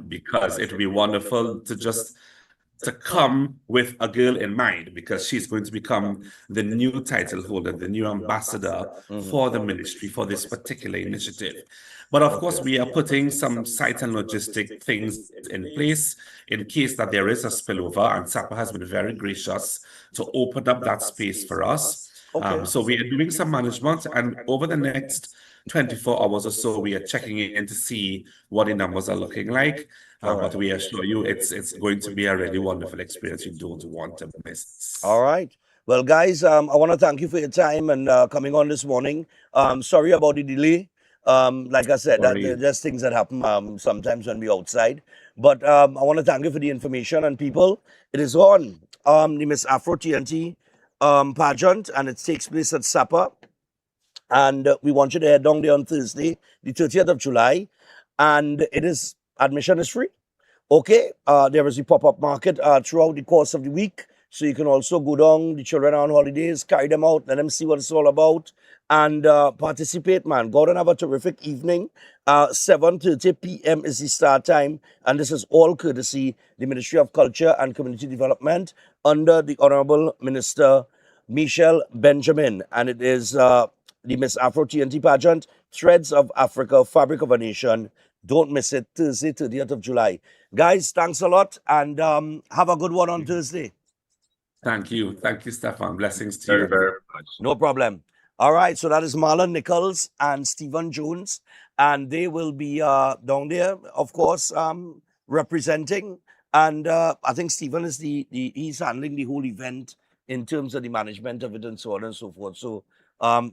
Because it would be wonderful to come with a girl in mind, because she's going to become the new title holder, the new ambassador for the ministry for this particular initiative. But of course, we are putting some site and logistic things in place in case that there is a spillover, and SAPA has been very gracious to open up that space for us. So we are doing some management, and over the next 24 hours or so, we are checking in to see what the numbers are looking like. But we assure you, it's going to be a really wonderful experience you don't want to miss. All right. Well, guys, I want to thank you for your time and coming on this morning. Sorry about the delay. Like I said, there's things that happen sometimes when we're outside. But I want to thank you for the information. And people, it is on the Miss Afro TNT pageant, and it takes place at SAPA. And we want you to head down there on Thursday, the 30th of July. And admission is free. Okay, there is a pop-up market throughout the course of the week. So you can also go down, the children are on holidays, carry them out, let them see what it's all about, and participate, man. Go out and have a terrific evening. 7:30 p.m. is the start time, and this is all courtesy the Ministry of Culture and Community Development under the Honorable Minister Michelle Benjamin, and it is the Miss Afro TNT pageant, Threads of Africa, Fabric of a Nation. Don't miss it, Thursday, 30th of July. Guys, thanks a lot, and have a good one on Thursday. Thank you. Thank you, Stephan. Blessings to you. Very much. No problem. All right, so that is Marlon Nichols and Stephen Jones, and they will be down there, of course, representing. And I think Stephen is he's handling the whole event in terms of the management of it and so on and so forth. So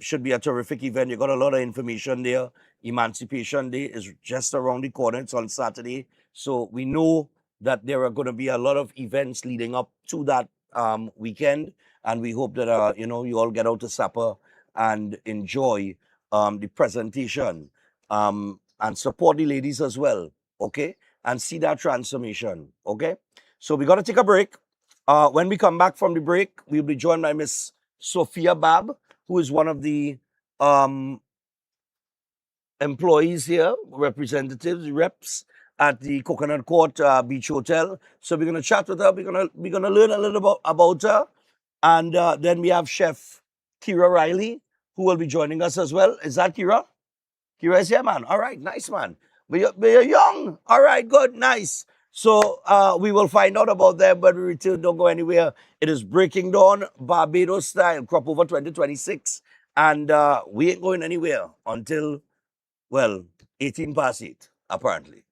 should be a terrific event. You got a lot of information there. Emancipation Day is just around the corner. It's on Saturday. So we know that there are going to be a lot of events leading up to that weekend. And we hope that, you all get out to SAPA and enjoy the presentation and support the ladies as well. Okay. And see that transformation. Okay. So we got to take a break. When we come back from the break, we'll be joined by Miss Sophia Bab, who is one of the employees here, representatives, reps at the Coconut Court Beach Hotel. So we're going to chat with her. We're gonna learn a little about her. And then we have Chef Kira Riley, who will be joining us as well. Is that Kira? Kira is here, man. All right, nice, man. We're young. All right, good, nice. So we will find out about them when we return. Don't go anywhere. It is Breaking Dawn, Barbados style, crop over 2026. And we ain't going anywhere until, well, 18 past 8, apparently.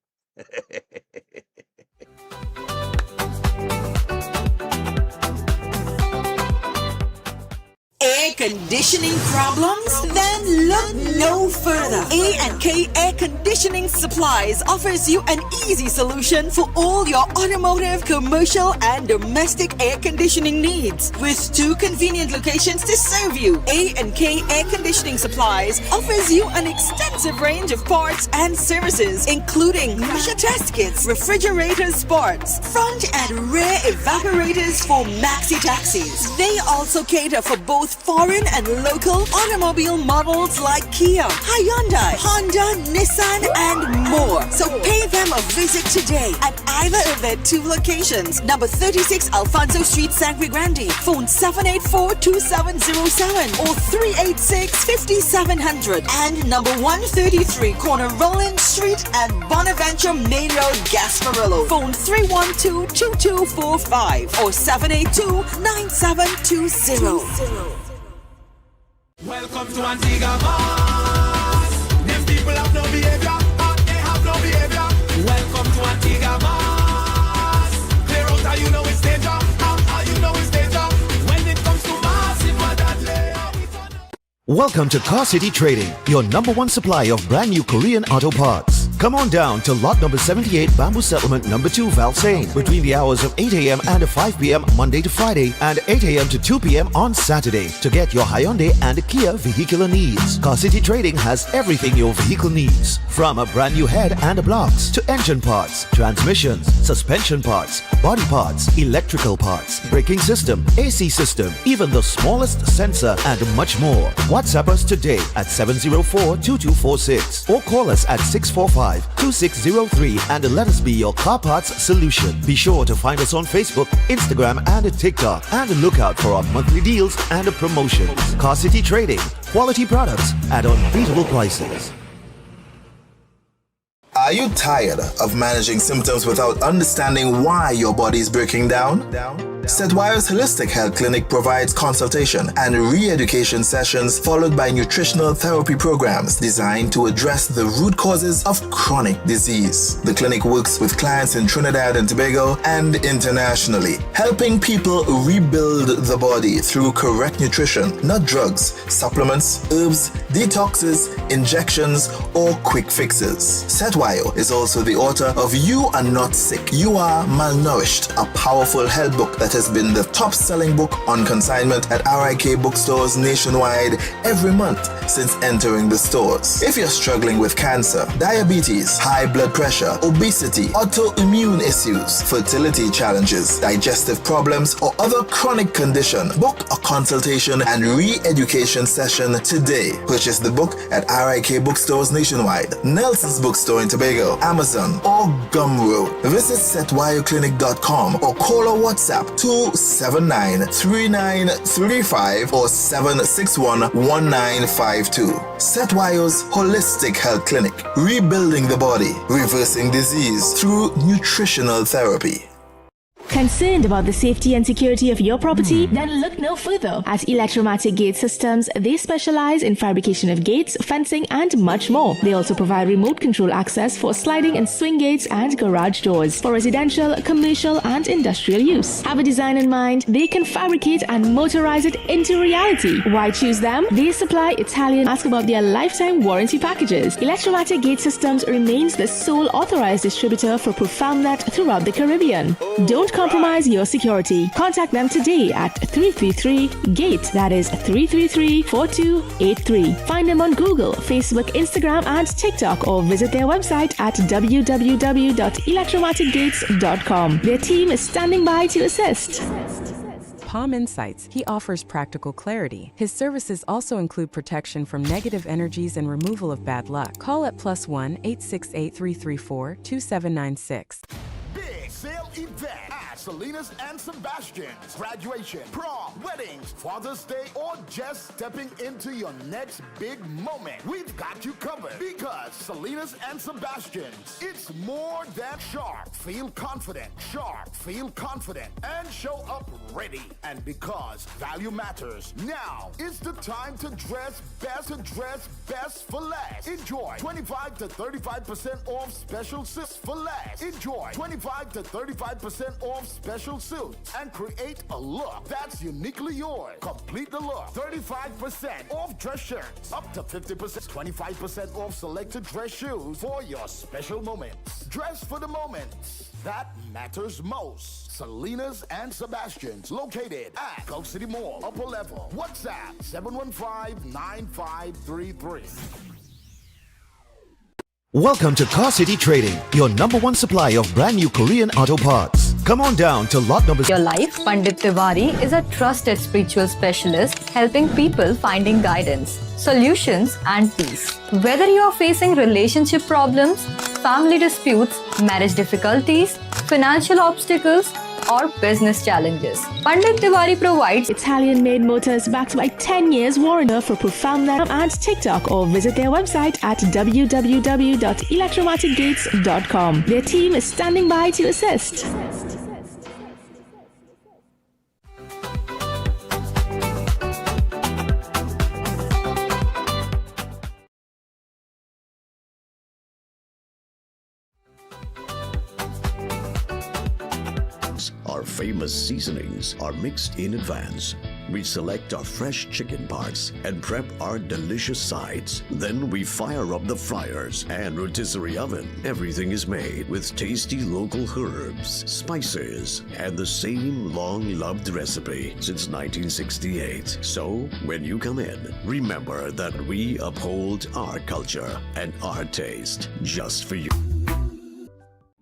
Air conditioning problems? Then look no further. A&K Air Conditioning Supplies offers you an easy solution for all your automotive, commercial, and domestic air conditioning needs. With 2 convenient locations to serve you, A&K Air Conditioning Supplies offers you an extensive range of parts and services, including pressure test kits, refrigerator parts, front and rear evaporators for maxi taxis. They also cater for both foreign and local automobile models like Kia, Hyundai, Honda, Nissan, and more. So pay them a visit today at either of their 2 locations. Number 36 Alfonso Street, Sangre Grande. Phone 784-2707 or 386-5700. And number 133 Corner Roland Street and Bonaventure Main Road, Gasparillo. Phone 312-2245 or 782-9720. Welcome to Antigua Mars. Them people have no behavior, they have no behavior. Welcome to Antigua Mars. Clear out how you know it's danger, how you know it's danger. When it comes to massive madadle. Welcome to Car City Trading, your #1 supply of brand new Korean auto parts. Come on down to lot number 78, Bamboo Settlement number 2, Valsain, between the hours of 8 a.m. and 5 p.m. Monday to Friday and 8 a.m. to 2 p.m. on Saturday to get your Hyundai and Kia vehicular needs. Car City Trading has everything your vehicle needs, from a brand new head and blocks to engine parts, transmissions, suspension parts, body parts, electrical parts, braking system, AC system, even the smallest sensor, and much more. WhatsApp us today at 704-2246 or call us at 645-2603 and let us be your car parts solution. Be sure to find us on Facebook, Instagram, and TikTok, and look out for our monthly deals and promotions. Car City Trading, quality products at unbeatable prices. Are you tired of managing symptoms without understanding why your body is breaking down? Setwire's Holistic Health Clinic provides consultation and re-education sessions followed by nutritional therapy programs designed to address the root causes of chronic disease. The clinic works with clients in Trinidad and Tobago and internationally, helping people rebuild the body through correct nutrition, not drugs, supplements, herbs, detoxes, injections, or quick fixes. Setwire is also the author of You Are Not Sick, You Are Malnourished, a powerful health book that has been the top-selling book on consignment at RIK bookstores nationwide every month since entering the stores. If you're struggling with cancer, diabetes, high blood pressure, obesity, autoimmune issues, fertility challenges, digestive problems, or other chronic condition, book a consultation and re-education session today. Purchase the book at RIK bookstores nationwide, Nelson's Bookstore in Tobago, Amazon, or Gumroad. Visit setwireclinic.com or call or WhatsApp 279-3935 or 761-1952. Setwire's Holistic Health Clinic, rebuilding the body, reversing disease through nutritional therapy. Concerned about the safety and security of your property? Then look no further. At Electromatic Gate Systems, they specialize in fabrication of gates, fencing, and much more. They also provide remote control access for sliding and swing gates and garage doors for residential, commercial, and industrial use. Have a design in mind? They can fabricate and motorize it into reality. Why choose them? They supply Italian. Ask about their lifetime warranty packages. Electromatic Gate Systems remains the sole authorized distributor for ProfoundNet throughout the Caribbean. Don't compromise your security. Contact them today at 333-GATE. That is 333-4283. Find them on Google, Facebook, Instagram, and TikTok, or visit their website at www.electromaticgates.com. Their team is standing by to assist. Palm Insights. He offers practical clarity. His services also include protection from negative energies and removal of bad luck. Call at +1 868 334 2796. Big sale event at Selena's and Sebastian's, graduation, prom, weddings, Father's Day, or just stepping into your next big moment. We've got you covered because Selena's and Sebastian's, it's more than sharp. Feel confident, sharp, feel confident, and show up ready. And because value matters, now is the time to dress best for less. Enjoy 25 to 35% off special suits for less. Enjoy 25 to 35% off special suits and create a look that's uniquely yours. Complete the look. 35% off dress shirts, up to 50%, 25% off selected dress shoes for your special moments. Dress for the moments that matters most. Selena's and Sebastian's, located at Gulf City Mall, upper level. WhatsApp 715-9533. Welcome to Car City Trading, your #1 supply of brand new Korean auto parts. Come on down to lot number... Your life, Pandit Tiwari is a trusted spiritual specialist helping people finding guidance, solutions and peace. Whether you are facing relationship problems, family disputes, marriage difficulties, financial obstacles, or business challenges, Pandit Tiwari provides Italian-made motors backed by 10 years warranty for Profoundland and TikTok, or visit their website at www.electromaticgates.com. Their team is standing by to assist. Our famous seasonings are mixed in advance. We select our fresh chicken parts and prep our delicious sides. Then we fire up the fryers and rotisserie oven. Everything is made with tasty local herbs, spices, and the same long-loved recipe since 1968. So, when you come in, remember that we uphold our culture and our taste just for you.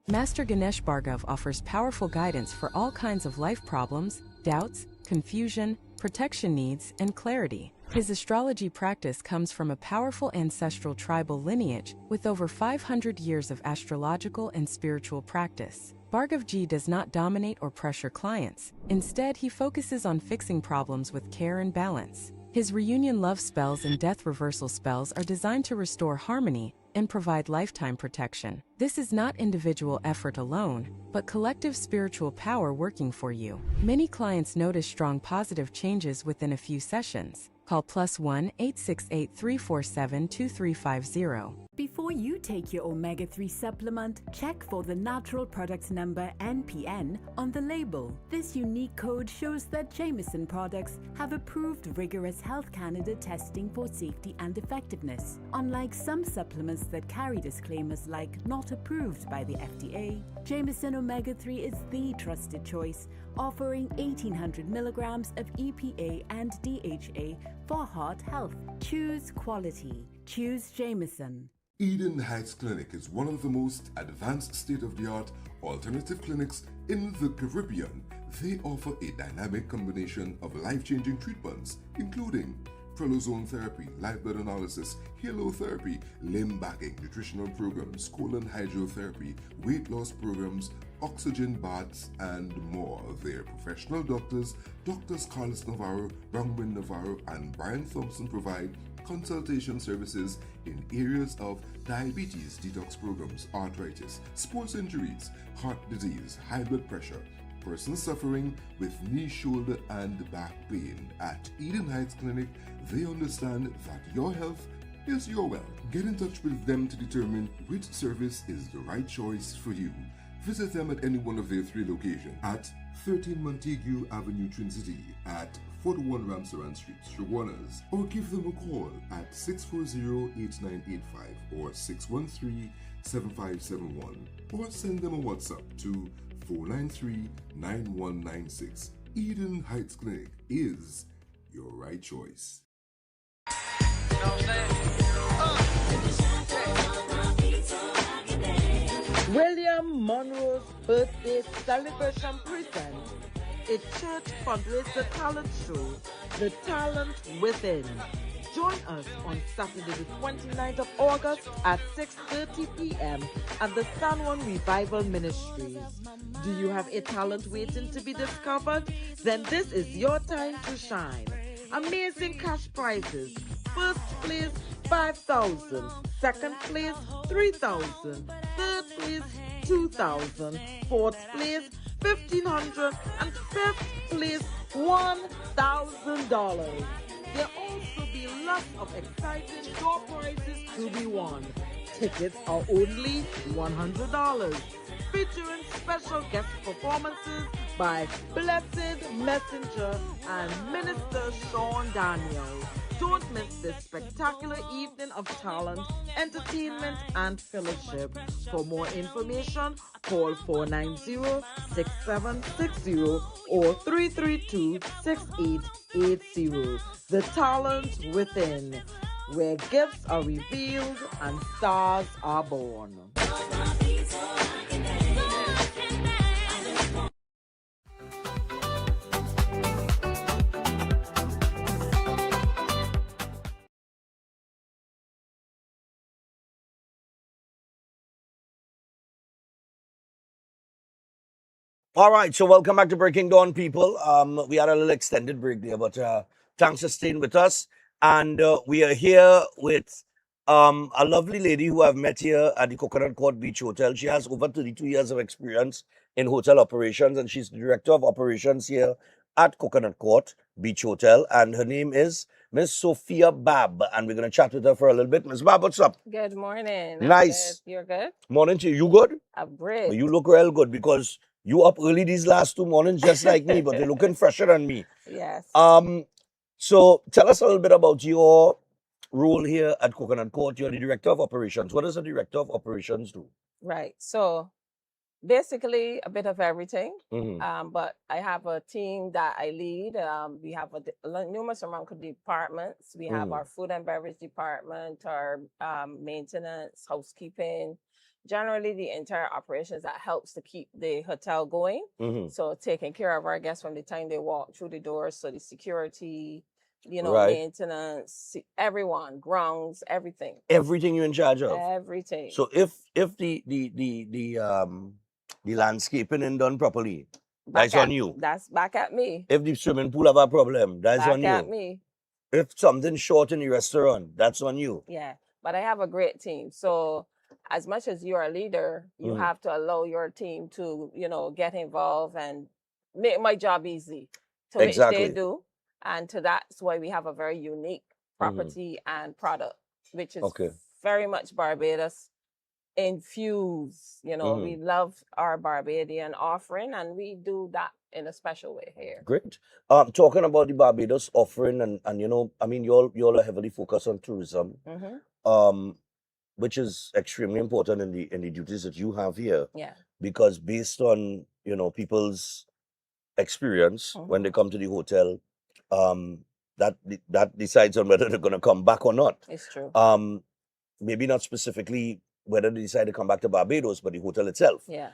Master Ganesh Bhargav offers powerful guidance for all kinds of life problems, doubts, confusion, protection needs, and clarity. His astrology practice comes from a powerful ancestral tribal lineage with over 500 years of astrological and spiritual practice. Bhargavji does not dominate or pressure clients. Instead, he focuses on fixing problems with care and balance. His reunion love spells and death reversal spells are designed to restore harmony and provide lifetime protection. This is not individual effort alone, but collective spiritual power working for you. Many clients notice strong positive changes within a few sessions. Call +1 868 347 2350. Before you take your omega-3 supplement, check for the natural product number NPN on the label. This unique code shows that Jameson products have approved rigorous Health Canada testing for safety and effectiveness. Unlike some supplements that carry disclaimers like not approved by the FDA, Jameson Omega-3 is the trusted choice, offering 1800 milligrams of EPA and DHA for heart health. Choose quality. Choose Jameson. Eden Heights Clinic is one of the most advanced state-of-the-art alternative clinics in the Caribbean. They offer a dynamic combination of life-changing treatments, including prolozone therapy, live blood analysis, halotherapy, limb bagging, nutritional programs, colon hydrotherapy, weight loss programs, oxygen baths, and more. Their professional doctors, Drs. Carlos Navarro, Bronwyn Navarro, and Brian Thompson, provide consultation services in areas of diabetes detox programs, arthritis, sports injuries, heart disease, high blood pressure, persons suffering with knee, shoulder, and back pain. At Eden Heights Clinic, they understand that your health is your wealth. Get in touch with them to determine which service is the right choice for you. Visit them at any one of their 3 locations at 13 Montague Avenue, Twin City, at 41 Ramsaran Street, Shoguanas, or give them a call at 640-8985 or 613-7571, or send them a WhatsApp to 493-9196. Eden Heights Clinic is your right choice. William Monroe's birthday celebration presents a church fundraiser talent show, The Talent Within. Join us on Saturday the 29th of August at 6:30 p.m. at the San Juan Revival Ministries. Do you have a talent waiting to be discovered? Then this is your time to shine. Amazing cash prizes. First place, 5,000. Second place, 3,000. Third place, 2,000. Fourth place, 1,500. And fifth place, $1,000. There'll also be lots of exciting door prizes to be won. Tickets are only $100. Featuring special guest performances by Blessed Messenger and Minister Sean Daniel. Don't miss this spectacular evening of talent, entertainment, and fellowship. For more information, call 490-6760 or 332-6880. The Talent Within, where gifts are revealed and stars are born. All right, so welcome back to Breaking Dawn, people. We had a little extended break there, but thanks for staying with us. And we are here with a lovely lady who I've met here at the Coconut Court Beach Hotel. She has over 32 years of experience in hotel operations, and she's the director of operations here at Coconut Court Beach Hotel. And her name is Miss Sophia Babb, and we're going to chat with her for a little bit. Miss Babb, what's up? Good morning. I'm Nice. good. You're good? Morning to you. You good? I'm great. Well, you look real good because you up early these last 2 mornings just like me, but you're looking fresher than me. Yes. So tell us a little bit about your role here at Coconut Court. You're the director of operations. What does a director of operations do? Right. So basically a bit of everything. Mhm. But I have a team that I lead. We have numerous amount of departments. We have our Mhm. food and beverage department, our maintenance, housekeeping, generally the entire operations that helps to keep the hotel going. Mhm. So taking care of our guests from the time they walk through the doors, so the security, Right. maintenance, everyone, grounds, everything. Everything you're in charge of. Everything. So if the landscaping ain't done properly, that's on you. That's back at me. If the swimming pool have a problem, that's Back on at you. me. If something's short in the restaurant, that's on you. Yeah, but I have a great team. So as much as you're a leader, you Mhm. have to allow your team to, get involved and make my job easy, to which they Exactly. do. And to that's why we have a very unique property and product, which is Okay. very much Barbados infused. We love our Barbadian offering, and we do that in a special way here. Great. Talking about the Barbados offering, and I mean, you all are heavily focused on tourism, Mm-hmm. which is extremely important in the duties that you have here, Yeah. because based on people's experience when they come to the hotel, that decides on whether they're going to come back or not. It's true. Maybe not specifically whether they decide to come back to Barbados, but the hotel itself. Yeah.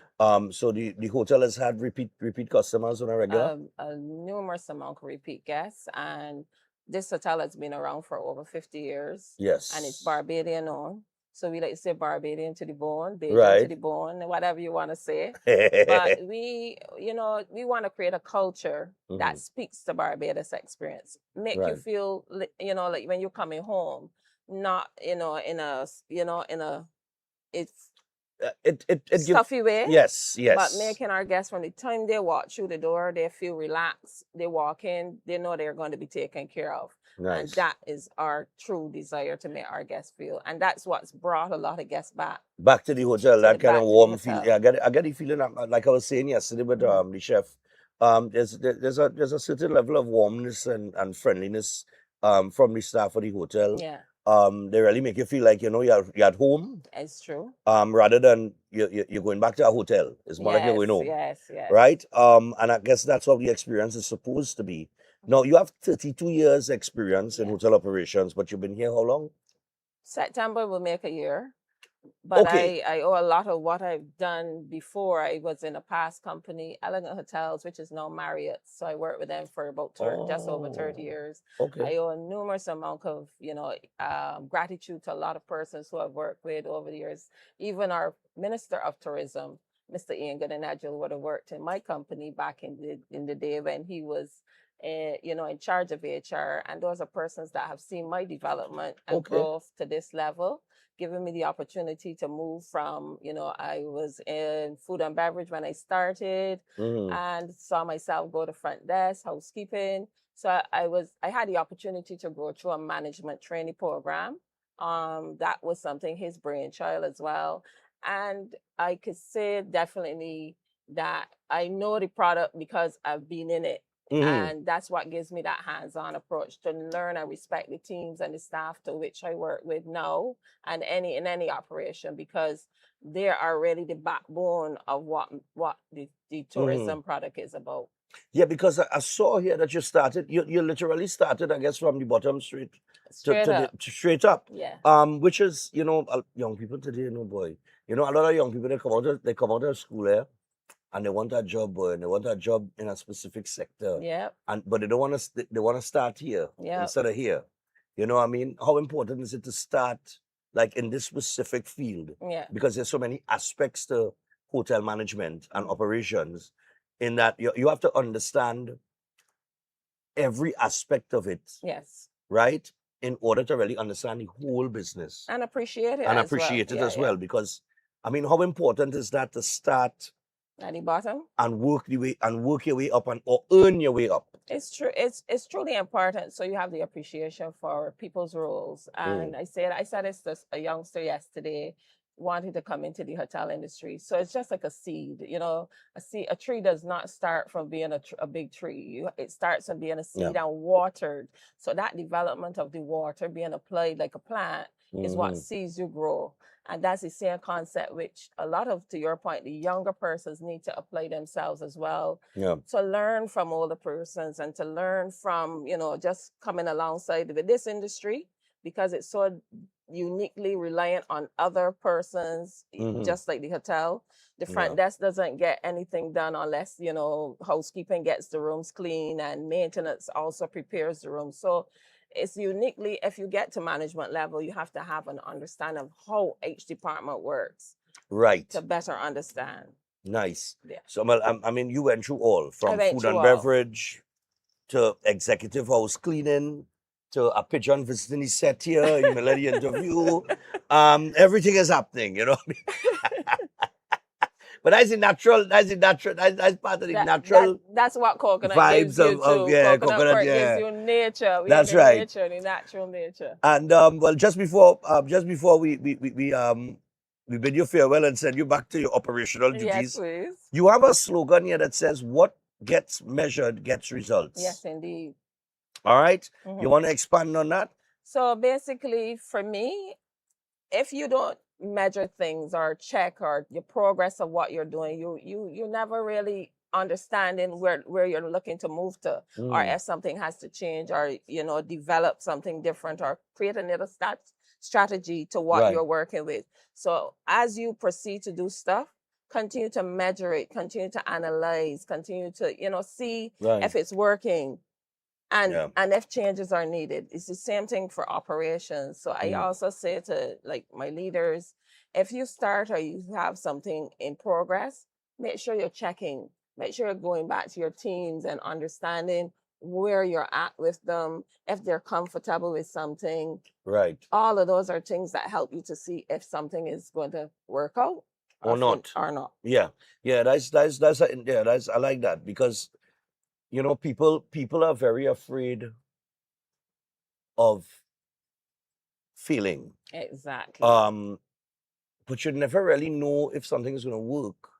So the hotel has had repeat customers on a regular. A numerous amount of repeat guests, and this hotel has been around for over 50 years. Yes. And it's Barbadian owned. So we like to say Barbadian to the bone, Bajan to Right. the bone, whatever you want to say. But we want to create a culture that Mhm. speaks to Barbados experience. Make you Right. feel, like when you're coming home, not, in a, it's It gives. stuffy way. Yes, But yes. making our guests, from the time they walk through the door, they feel relaxed. They walk in, they know they're going to be taken care of. And Nice. that is our true desire, to make our guests feel. And that's what's brought a lot of guests back. Back to the hotel, that kind back of to the warm feel. hotel. Yeah, I get the feeling, like I was saying yesterday with the chef. There's a certain level of warmness and friendliness from the staff of the hotel. Yeah, They really make you feel like you're at home, it's true. rather than you're going back to a hotel. It's more like you're going home, Yes. right? And I guess that's how the experience is supposed to be. Now, you have 32 years experience in hotel operations, but you've been here how long? September will make a year. But Okay. I owe a lot of what I've done before. I was in a past company, Elegant Hotels, which is now Marriott. So I worked with them for about just over 30 years. Okay. I owe a numerous amount of, gratitude to a lot of persons who I've worked with over the years. Even our Minister of Tourism, Mr. Ian Goodenagel, would have worked in my company back in the day when he was, in charge of HR. And those are persons that have seen my development and Okay. growth to this level, giving me the opportunity to move from, I was in food and beverage when I started and saw myself go to front desk, housekeeping. So I had the opportunity to go through a management training program. That was something his brainchild as well. And I could say definitely that I know the product because I've been in it. And that's what gives me that hands-on approach to learn and respect the teams and the staff to which I work with now and in any operation, because they are really the backbone of what the tourism product is about. Yeah, because I saw here that you literally started, I guess, from the bottom straight Straight up. straight up. Yeah. Which is, young people today, boy. A lot of young people, they come out of school here and they want a job, boy, and they want a job in a specific sector. Yeah. But they don't want to, they want to start here instead of here. You know what I mean? How important is it to start like in this specific field? Yeah. Because there's so many aspects to hotel management and operations, in that you have to understand every aspect of it. Yes. Right? In order to really understand the whole business. And appreciate it And as appreciate well. it as well. Because, how important is that to start At the bottom? and work your way up or earn your way up? It's true. It's truly important. So you have the appreciation for people's roles. And I said this to a youngster yesterday, wanted to come into the hotel industry. So it's just like a seed, a tree does not start from being a big tree. It starts from being a seed and watered. So that development of the water being applied like a plant is what sees you grow. And that's the same concept, which a lot of, to your point, the younger persons need to apply themselves as well. Yeah. To learn from older persons and to learn from, just coming alongside with this industry, because it's so uniquely reliant on other persons, just like the hotel. The front desk doesn't get anything done unless, housekeeping gets the rooms clean and maintenance also prepares the room. So it's uniquely, if you get to management level, you have to have an understanding of how each department works. Right. To better understand. Nice. Yeah. So, you went through all, from food and beverage to executive house cleaning to a pigeon visiting the set here, in the lady interview. Everything is happening, what I mean? But that's part of the natural. That's what coconut vibes gives you too. Coconut work gives you nature. That's right. Nature, the natural nature. And just before we bid you farewell and send you back to your operational duties. Yes, please. You have a slogan here that says, "What gets measured gets results." Yes, indeed. All right. You want to expand on that? So basically, for me, if you don't measure things or check or your progress of what you're doing, you never really understanding where you're looking to move to, or if something has to change, or develop something different, or create another strategy to what you're working with. So as you proceed to do stuff, continue to measure it, continue to analyze, continue to see if it's working. And if changes are needed. It's the same thing for operations. So I also say to my leaders, if you start or you have something in progress, make sure you're checking, make sure you're going back to your teams and understanding where you're at with them, if they're comfortable with something. Right. All of those are things that help you to see if something is going to work out or not. Yeah. That's I like that, because people are very afraid of failing. Exactly. But you never really know if something is going to work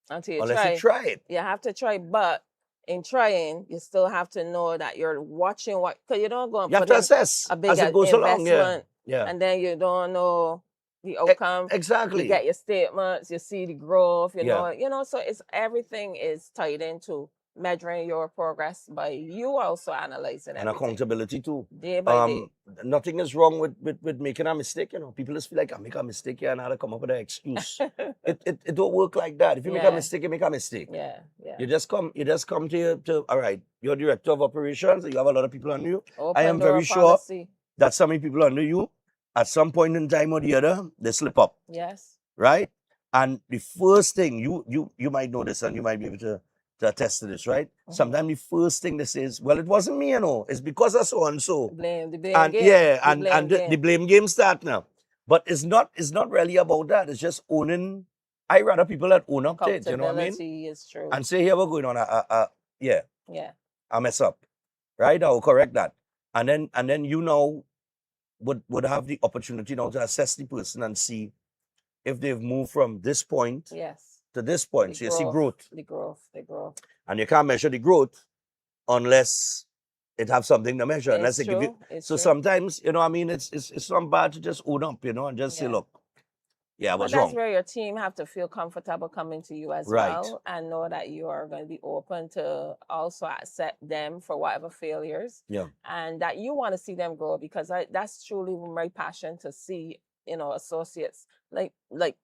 unless you try it. You have to try, but in trying, you still have to know that you're watching because you don't go and you have to assess a big as it goes along. Yeah. And then you don't know the outcome. Exactly. You get your statements, you see the growth, you know. So everything is tied into measuring your progress by you also analyzing And everything. accountability too. Day by day. Nothing is wrong with making a mistake, you know. People just feel like I make a mistake here and I have to come up with an excuse. it don't work like that. If you make a Yeah. mistake, you make a mistake. Yeah, yeah. You just come to all right, you're director of operations, you have a lot of people under you. I Open am door very sure policy. that so many people under you, at some point in time or the other, they slip up. Yes. Right? And the first thing you might know this and you might be able to attest to this, right? Sometimes the first thing they say is, well, it wasn't me, you know, it's because of so and so. The blame And game. yeah, The and blame the game. blame game start now. But it's not really about that. It's just owning. I rather people that own up to it, you know what I mean? Accountability is true. And say, here we're going on. Yeah, Yeah. I mess up, right? I'll correct that. And then you now would have the opportunity now to assess the person and see if they've moved from this point Yes. to this point. So you see growth. The growth. And you can't measure the growth unless it have something to measure. Unless It's they give you. true, it's So true. sometimes, you know what I mean, it's not bad to just own up, you know, and just say, look, yeah, I But was that's wrong. where your team have to feel comfortable coming to you as Right. well and know that you are going to be open to also accept them for whatever failures Yeah. and that you want to see them grow because that's truly my passion to see, you know, associates like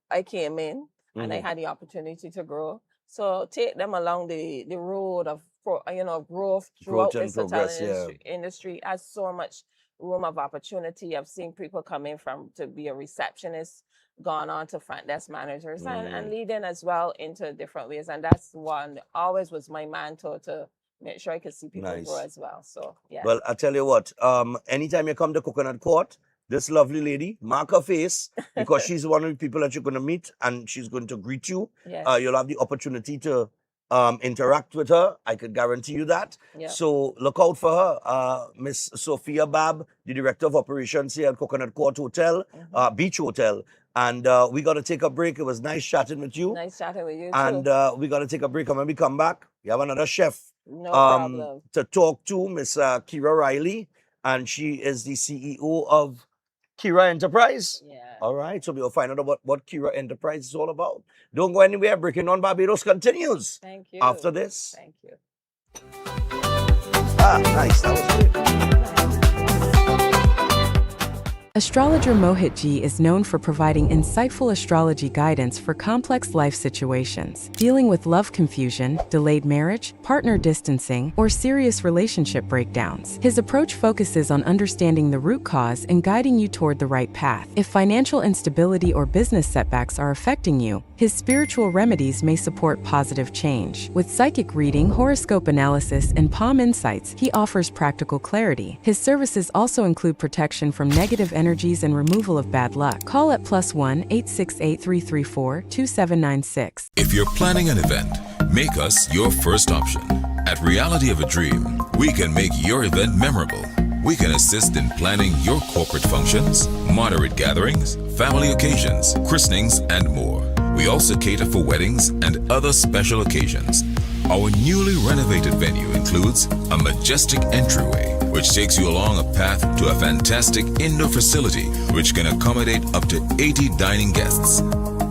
I came in and I Mhm. had the opportunity to grow. So take them along the road of growth throughout Growth and this hotel progress, yeah. industry has so much room of opportunity. I've seen people come in to be a receptionist, gone on to front desk managers and leading as well into different ways. And that's one always was my mantra to make sure I could see people grow Nice. as well. So yeah. Well, I tell you what, anytime you come to Coconut Court, this lovely lady, mark her face because she's one of the people that you're going to meet and she's going to greet you. Yes. You'll have the opportunity to interact with her. I could guarantee you that. Yep. So look out for her. Miss Sophia Babb, the Director of Operations here at Coconut Court Hotel, Beach Hotel. And we got to take a break. It was nice chatting with you. Nice chatting with you And too. we got to take a break. And when we come back, we have another chef No problem. to talk to, Miss Kira Riley. And she is the CEO of Kira Enterprise. Yeah. All right. So we'll find out what Kira Enterprise is all about. Don't go anywhere. Breaking on Barbados continues. Thank you. After this. Thank you. Nice. That was great. Astrologer Mohit Ji is known for providing insightful astrology guidance for complex life situations, dealing with love confusion, delayed marriage, partner distancing, or serious relationship breakdowns. His approach focuses on understanding the root cause and guiding you toward the right path. If financial instability or business setbacks are affecting you, his spiritual remedies may support positive change. With psychic reading, horoscope analysis, and palm insights, he offers practical clarity. His services also include protection from negative energies and removal of bad luck. Call at +1 868 334 2796. If you're planning an event, make us your first option. At Reality of a Dream, we can make your event memorable. We can assist in planning your corporate functions, moderate gatherings, family occasions, christenings, and more. We also cater for weddings and other special occasions. Our newly renovated venue includes a majestic entryway, which takes you along a path to a fantastic indoor facility which can accommodate up to 80 dining guests.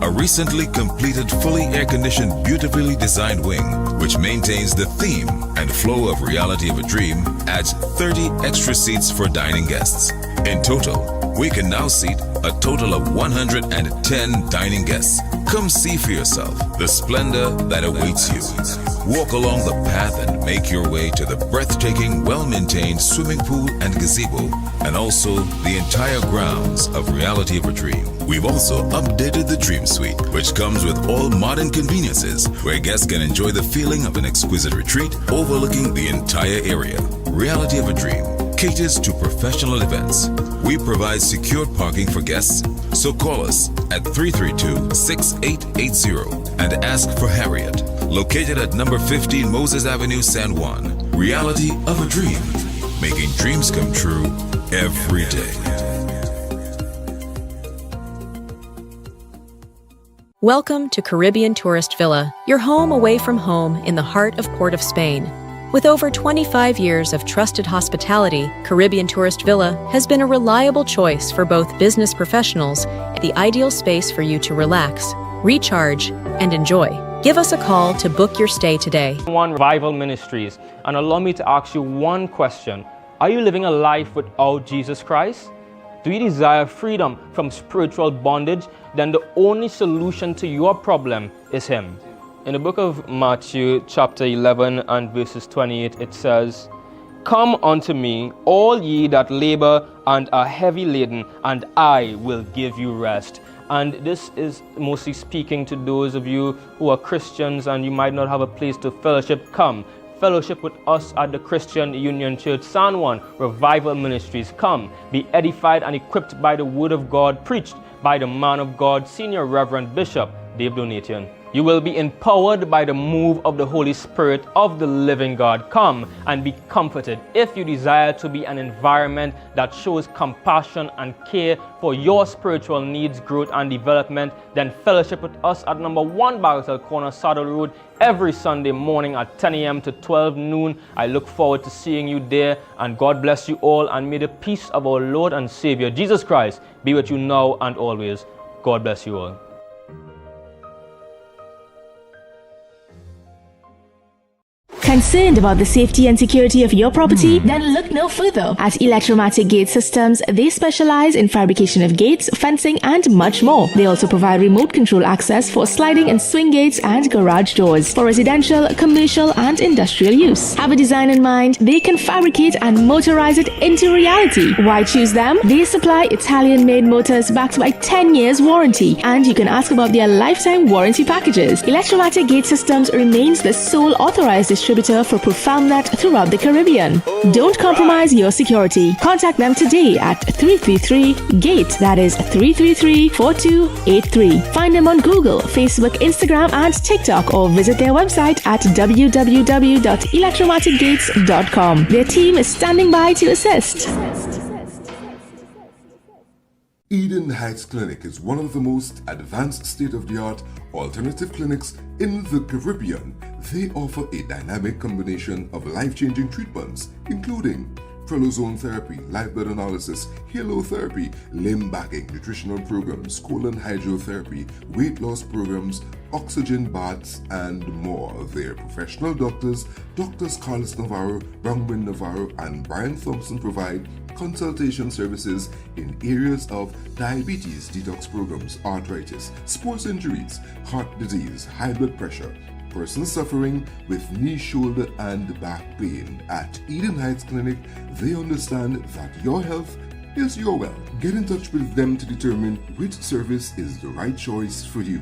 A recently completed fully air-conditioned, beautifully designed wing, which maintains the theme and flow of Reality of a Dream, adds 30 extra seats for dining guests. In total, we can now seat a total of 110 dining guests. Come see for yourself the splendor that awaits you. Walk along the path and make your way to the breathtaking, well-maintained swimming pool and gazebo, and also the entire grounds of Reality of a Dream. We've also updated the Dream Suite, which comes with all modern conveniences, where guests can enjoy the feeling of an exquisite retreat overlooking the entire area. Reality of a Dream caters to professional events. We provide secured parking for guests, so call us at 332-6880 and ask for Harriet, located at number 15 Moses Avenue, San Juan. Reality of a Dream, making dreams come true every day. Welcome to Caribbean Tourist Villa, your home away from home in the heart of Port of Spain. With over 25 years of trusted hospitality, Caribbean Tourist Villa has been a reliable choice for both business professionals and the ideal space for you to relax, recharge, and enjoy. Give us a call to book your stay today. One Revival Ministries, and allow me to ask you one question. Are you living a life without Jesus Christ? Do you desire freedom from spiritual bondage? Then the only solution to your problem is Him. In the book of Matthew chapter 11 and verses 28, it says, "Come unto me, all ye that labor and are heavy laden, and I will give you rest." And this is mostly speaking to those of you who are Christians and you might not have a place to fellowship. Come, fellowship with us at the Christian Union Church San Juan Revival Ministries. Come, be edified and equipped by the Word of God preached by the man of God, Senior Reverend Bishop Dave Donation. You will be empowered by the move of the Holy Spirit of the living God. Come and be comforted. If you desire to be an environment that shows compassion and care for your spiritual needs, growth and development, then fellowship with us at number 1 Bagatelle Corner, Saddle Road, every Sunday morning at 10 a.m. to 12 noon. I look forward to seeing you there, and God bless you all, and may the peace of our Lord and Savior Jesus Christ be with you now and always. God bless you all. Concerned about the safety and security of your property? Then look no further. At Electromatic Gate Systems, they specialize in fabrication of gates, fencing, and much more. They also provide remote control access for sliding and swing gates and garage doors for residential, commercial, and industrial use. Have a design in mind? They can fabricate and motorize it into reality. Why choose them? They supply Italian-made motors backed by 10 years warranty, and you can ask about their lifetime warranty packages. Electromatic Gate Systems remains the sole authorized distributor for ProfoundNet throughout the Caribbean. Don't compromise your security. Contact them today at 333-GATE, that is 333-4283. Find them on Google, Facebook, Instagram, and TikTok, or visit their website at www.electromaticgates.com. Their team is standing by to assist. Eden Heights Clinic is one of the most advanced state-of-the-art alternative clinics in the Caribbean. They offer a dynamic combination of life-changing treatments, including prolozone therapy, live blood analysis, halotherapy, limb backing, nutritional programs, colon hydrotherapy, weight loss programs, oxygen baths, and more. Their professional doctors, Drs. Carlos Navarro, Bronwyn Navarro, and Brian Thompson, provide consultation services in areas of diabetes detox programs, arthritis, sports injuries, heart disease, high blood pressure, persons suffering with knee, shoulder, and back pain. At Eden Heights Clinic, they understand that your health is your wealth. Get in touch with them to determine which service is the right choice for you.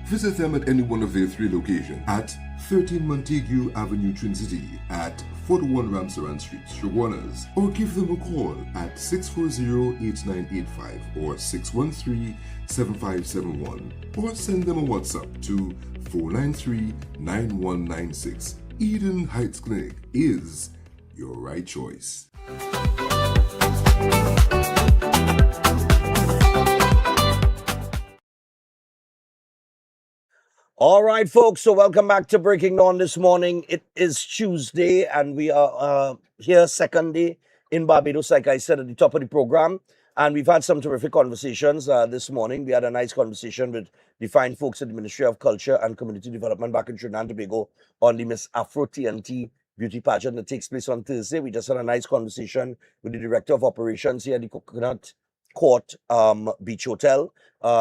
Visit them at any one of their 3 locations at 13 Montague Avenue, Trinity, at 41 Ramsaran Street, Shoguanas, or give them a call at 640-8985 or 613-7571, or send them a WhatsApp to 493-9196. Eden Heights Clinic is your right choice. All right, folks. So welcome back to Breaking Dawn this morning. It is Tuesday, and we are here second day in Barbados, like I said at the top of the program. And we've had some terrific conversations this morning. We had a nice conversation with the fine folks at the Ministry of Culture and Community Development back in Trinidad and Tobago on the Miss Afro TNT beauty pageant that takes place on Thursday. We just had a nice conversation with the Director of Operations here at the Coconut Court Beach Hotel,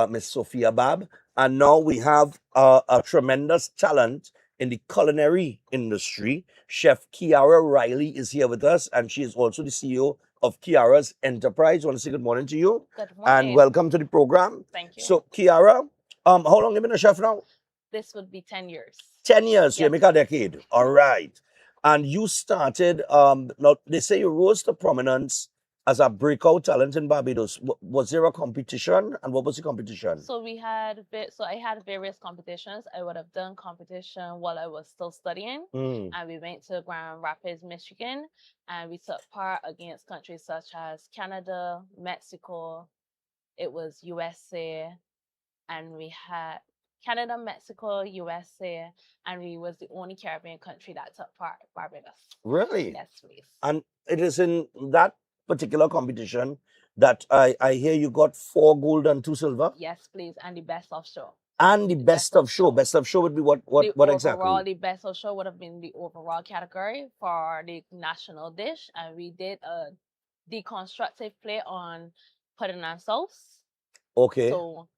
Miss Sophia Bab. And now we have a tremendous talent in the culinary industry. Chef Kiara Riley is here with us, and she is also the CEO of Kiara's Enterprise. I want to say good morning to you. Good morning. And welcome to the program. Thank you. So, Kiara, how long have you been a chef now? This would be 10 years. 10 years, so you Yes. make a decade. All right. And you started, now they say you rose to prominence as a breakout talent in Barbados. Was there a competition, and what was the competition? So I had various competitions. I would have done competition while I was still studying. Mm. And we went to Grand Rapids, Michigan, and we took part against countries such as Canada, Mexico. It was USA, and we had Canada, Mexico, USA, and we was the only Caribbean country that took part, Barbados. Really? Yes, please. And it is in that particular competition that I hear you got 4 gold and 2 silver. Yes, please, and the best of show. And the best of show. Best of show would be what exactly? The best of show would have been the overall category for the national dish, and we did a deconstructive play on pudding and sauce. Okay. So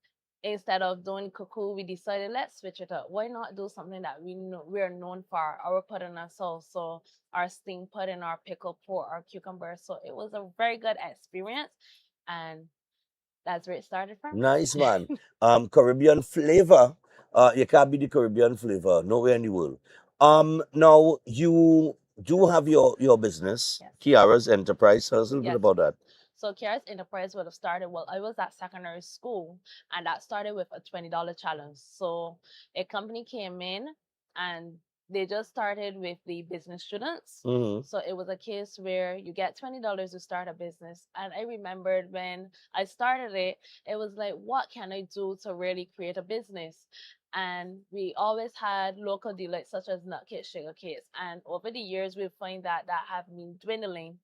instead of doing cuckoo, we decided let's switch it up. Why not do something that we're known for, our pudding and sauce? So our steamed pudding, our pickled pork, our cucumber. So it was a very good experience, and that's where it started from. Nice, man. Caribbean flavor. You can't be the Caribbean flavor nowhere in the world. Now you do have your business, Kiara's Enterprise. Tell us a little bit about that. So Kiara's Enterprise would have started, well, I was at secondary school, and that started with a $20 challenge. So a company came in, and they just started with the business students. So it was a case where you get $20 to start a business. And I remembered when I started it, it was like, what can I do to really create a business? And we always had local delights such as nut cakes, sugar cakes. And over the years, we find that have been dwindling.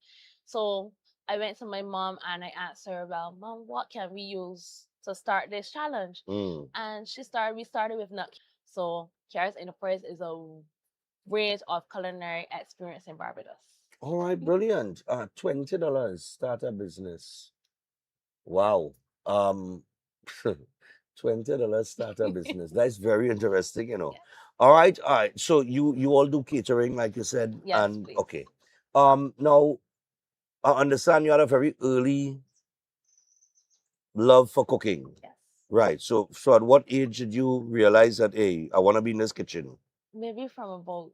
So I went to my mom and I asked her, well, Mom, what can we use to start this challenge? And we started with nut. So Kiara's Enterprise is a range of culinary experience in Barbados. All right, brilliant. $20 start a business. Wow. $20 start a business. That's very interesting, you know. All right. So you all do catering, like you said. Yes, and please. Okay. Now I understand you had a very early love for cooking. Yes. Right. So at what age did you realize that, hey, I want to be in this kitchen? Maybe from about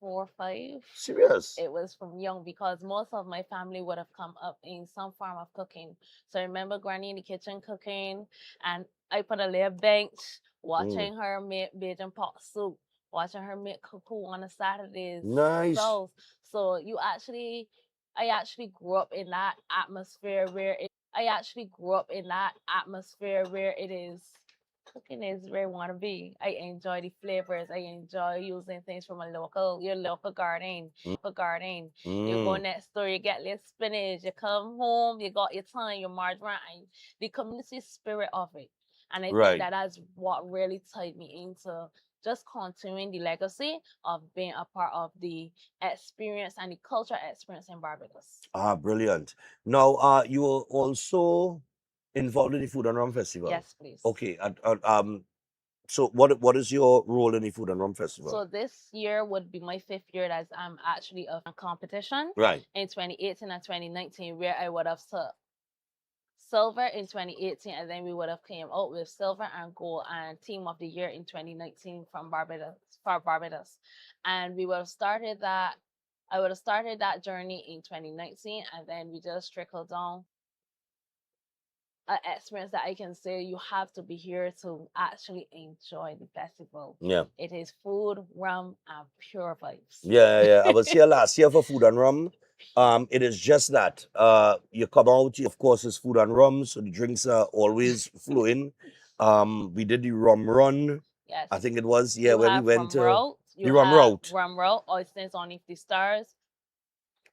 4 or 5. Serious? It was from young, because most of my family would have come up in some form of cooking. So I remember Granny in the kitchen cooking, and I put a little bench watching her make Bajan pot soup, watching her make cuckoo on a Saturdays. Nice. So I actually grew up in that atmosphere where it is cooking is where I want to be. I enjoy the flavors. I enjoy using things from your local garden. You go next door, you get little spinach. You come home, you got your thyme, your marjoram, and the community spirit of it. And I think that's what really tied me into just continuing the legacy of being a part of the experience and the cultural experience in Barbados. Brilliant. Now, you were also involved in the Food and Rum Festival. Yes, please. Okay. So what is your role in the Food and Rum Festival? So this year would be my 5th year as I'm actually a competition. Right. In 2018 and 2019, where I would have silver in 2018, and then we would have came out with silver and gold and team of the year in 2019 for Barbados. And we would have started that. I would have started that journey in 2019, and then we just trickled down. An experience that I can say you have to be here to actually enjoy the festival. Yeah. It is food, rum, and pure vibes. Yeah. I was here last year for Food and Rum. It is just that. You come out, of course, it's food and rum, so the drinks are always flowing. We did the rum run. Yes. I think it was, when we went to the rum route. Rum route, oysters on the stars.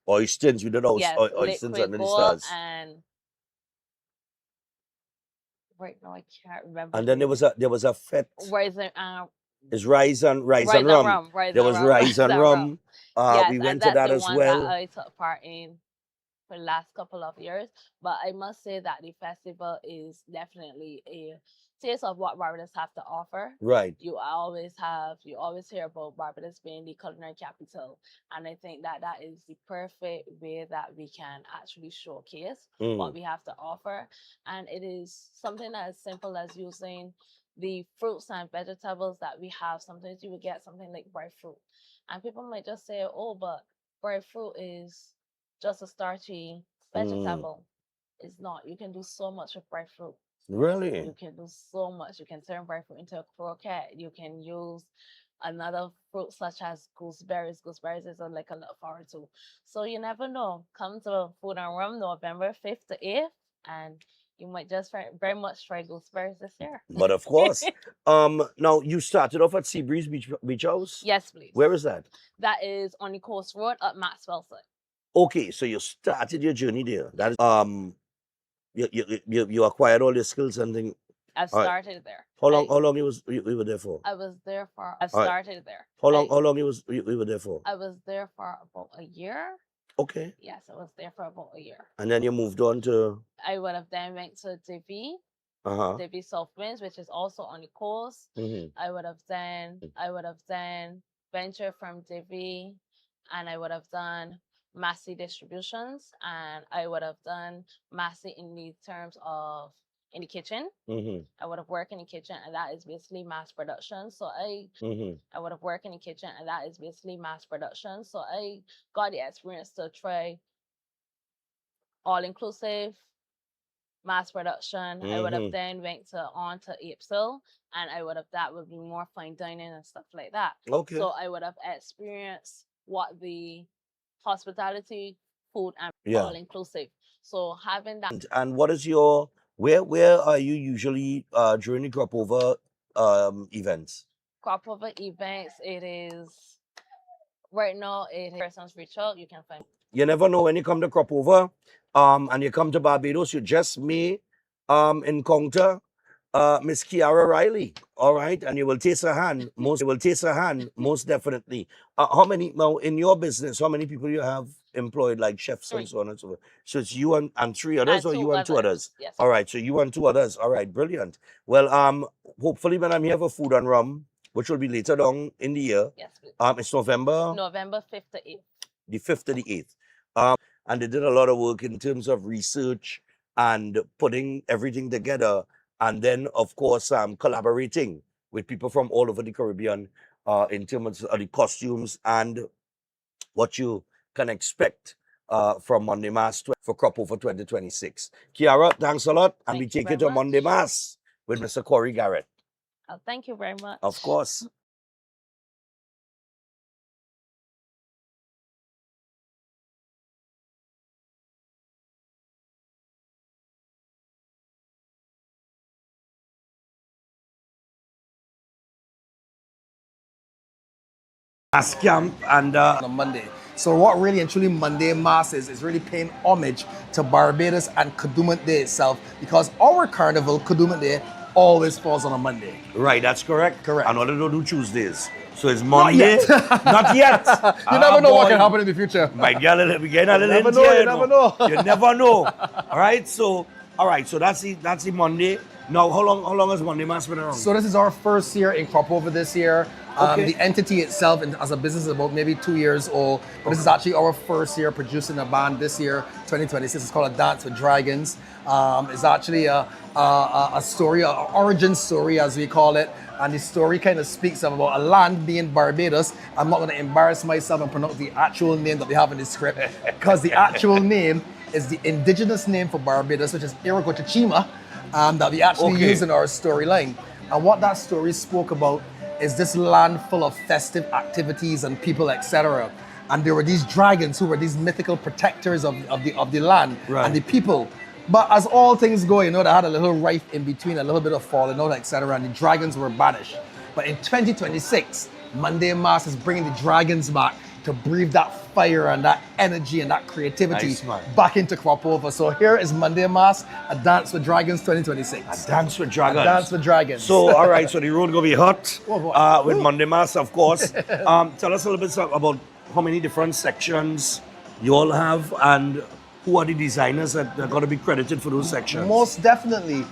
Oysters, we did oysters liquid under the gold stars. And right now I can't remember. And then there was a fete. It's Rise and Rum. There was Rise and Rum. We went to that as well. That I took part in for the last couple of years. But I must say that the festival is definitely a taste of what Barbados have to offer. Right. You always hear about Barbados being the culinary capital. And I think that is the perfect way that we can actually showcase what we have to offer. And it is something as simple as using the fruits and vegetables that we have. Sometimes you would get something like breadfruit. And people might just say, oh, but breadfruit is just a starchy vegetable. It's not. You can do so much with breadfruit. Really? You can do so much. You can turn breadfruit into a croquette. You can use another fruit such as gooseberries. Gooseberries is like a little flower too. So you never know. Come to Food and Rum November 5th to 8th, and you might just very much try gooseberries this year. But of course. Now you started off at Seabreeze Beach House? Yes, please. Where is that? That is on the Coast Road at Maxwell side. Okay, so you started your journey there. That is you acquired all your skills and things. I've All right. started there. How long we were there for? I was there for. I All right. started there. How long we were there for? I was there for about a year. Okay. Yes, I was there for about a year. And then you moved on to. I would have then went to Divi, Divi South Winds, which is also on the coast. I would have then ventured from Divi, and I would have done Massey Distributions, and I would have done Massey in the terms of in the kitchen. I would have worked in the kitchen, and that is basically mass production. So I would have worked in the kitchen, and that is basically mass production. So I got the experience to try all inclusive mass production. I would have then went on to Apsil, and that would be more fine dining and stuff like that. Okay. So I would have experienced what the hospitality, food, and all inclusive. So having that. And what is your where are you usually during the crop over events? Crop over events, it is right now. It is persons reach out. You can find. You never know when you come to crop over, and you come to Barbados, you just may encounter Miss Kiara Riley. All right, and you will taste her hand. Most definitely. How many now in your business? How many people you have employed, like chefs and so on and so forth? So it's you and three others, or you and two others? Yes. All right, so you and two others. All right, brilliant. Well, hopefully when I'm here for Food and Rum, which will be later on in the year. Yes, please. It's November 5th to 8th. The 5th to the 8th. And they did a lot of work in terms of research and putting everything together. And then, of course, collaborating with people from all over the Caribbean in terms of the costumes and what you can expect from Monday Mass for Crop Over 2026. Kiara, thanks a lot. And we take it to Monday Mass with Mr. Corey Garrett. Oh, thank you very much. Of course. Mass camp and on Monday. So what really and truly Monday Mass is really paying homage to Barbados and Kadooment Day itself, because our carnival, Kadooment Day, always falls on a Monday. Right, that's correct. Correct. And other don't do Tuesdays. So it's Monday. Not yet. You never know what can happen in the future. My girl, we get a little You never know. You never know. All right, so that's the Monday. Now, how long has Monday Mass been around? So this is our first year in Crop Over this year. Okay. The entity itself as a business is about maybe 2 years old. But this is actually our first year producing a band this year, 2026. It's called A Dance with Dragons. It's actually a story, an origin story as we call it. And the story kind of speaks about a land being Barbados. I'm not going to embarrass myself and pronounce the actual name that they have in the script, because the actual name is the indigenous name for Barbados, which is Irikochichima, that we actually use in our storyline. And what that story spoke about is this land full of festive activities and people, etc. And there were these dragons who were these mythical protectors of the land and the people. But as all things go, they had a little rife in between, a little bit of falling out, etc. And the dragons were banished. But in 2026, Monday Mass is bringing the dragons back to breathe that fire and that energy and that creativity back into Crop Over. So here is Monday Mass, A Dance with Dragons 2026. A Dance with Dragons. A Dance with Dragons. So, all right, so the road going to be hot with Monday Mass, of course. Tell us a little bit about how many different sections you all have and who are the designers that are going to be credited for those sections? Most definitely.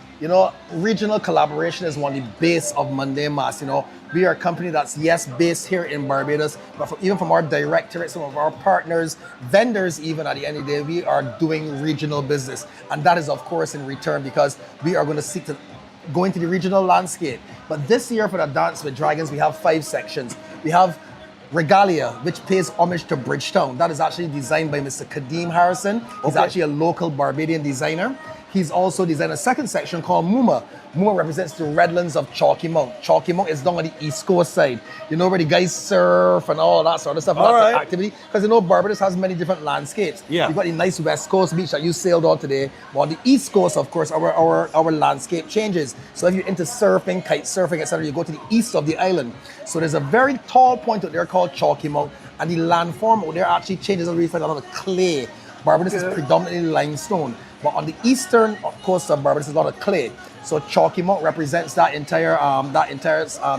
Regional collaboration is one of the base of Monday Mass. We are a company that's, based here in Barbados, but even from our directorate, some of our partners, vendors even, at the end of the day, we are doing regional business. And that is, of course, in return, because we are going to seek to go into the regional landscape. But this year for the Dance with Dragons, we have 5 sections. We have Regalia, which pays homage to Bridgetown. That is actually designed by Mr. Kadeem Harrison. He's actually a local Barbadian designer. He's also designed a second section called Muma. Muma represents the Redlands of Chalky Mount. Chalky Mount is down on the East Coast side. Where the guys surf and all that sort of stuff. That's the activity. Because Barbados has many different landscapes. Yeah. You've got the nice West Coast beach that you sailed on today. But on the East Coast, of course, our landscape changes. So if you're into surfing, kite surfing, etc., you go to the east of the island. So there's a very tall point out there called Chalky Mount. And the landform out there actually changes. You find a lot of clay. Barbados is predominantly limestone. But on the eastern coast of Barbados, there's a lot of clay. So Chalky Monk represents that entire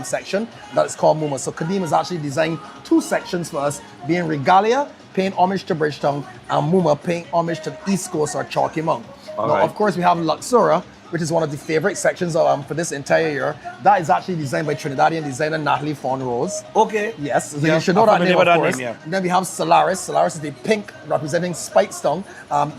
section that is called Muma. So Kadim has actually designed 2 sections for us, being Regalia, paying homage to Bridgetown, and Muma paying homage to the east coast or Chalky Monk. Now, of course, we have Luxura, which is one of the favorite sections for this entire year. That is actually designed by Trinidadian designer Natalie Fawn Rose. Okay. Yes, so you should know that name, of course. Name, yeah. And then we have Solaris. Solaris is the pink representing Spikestone.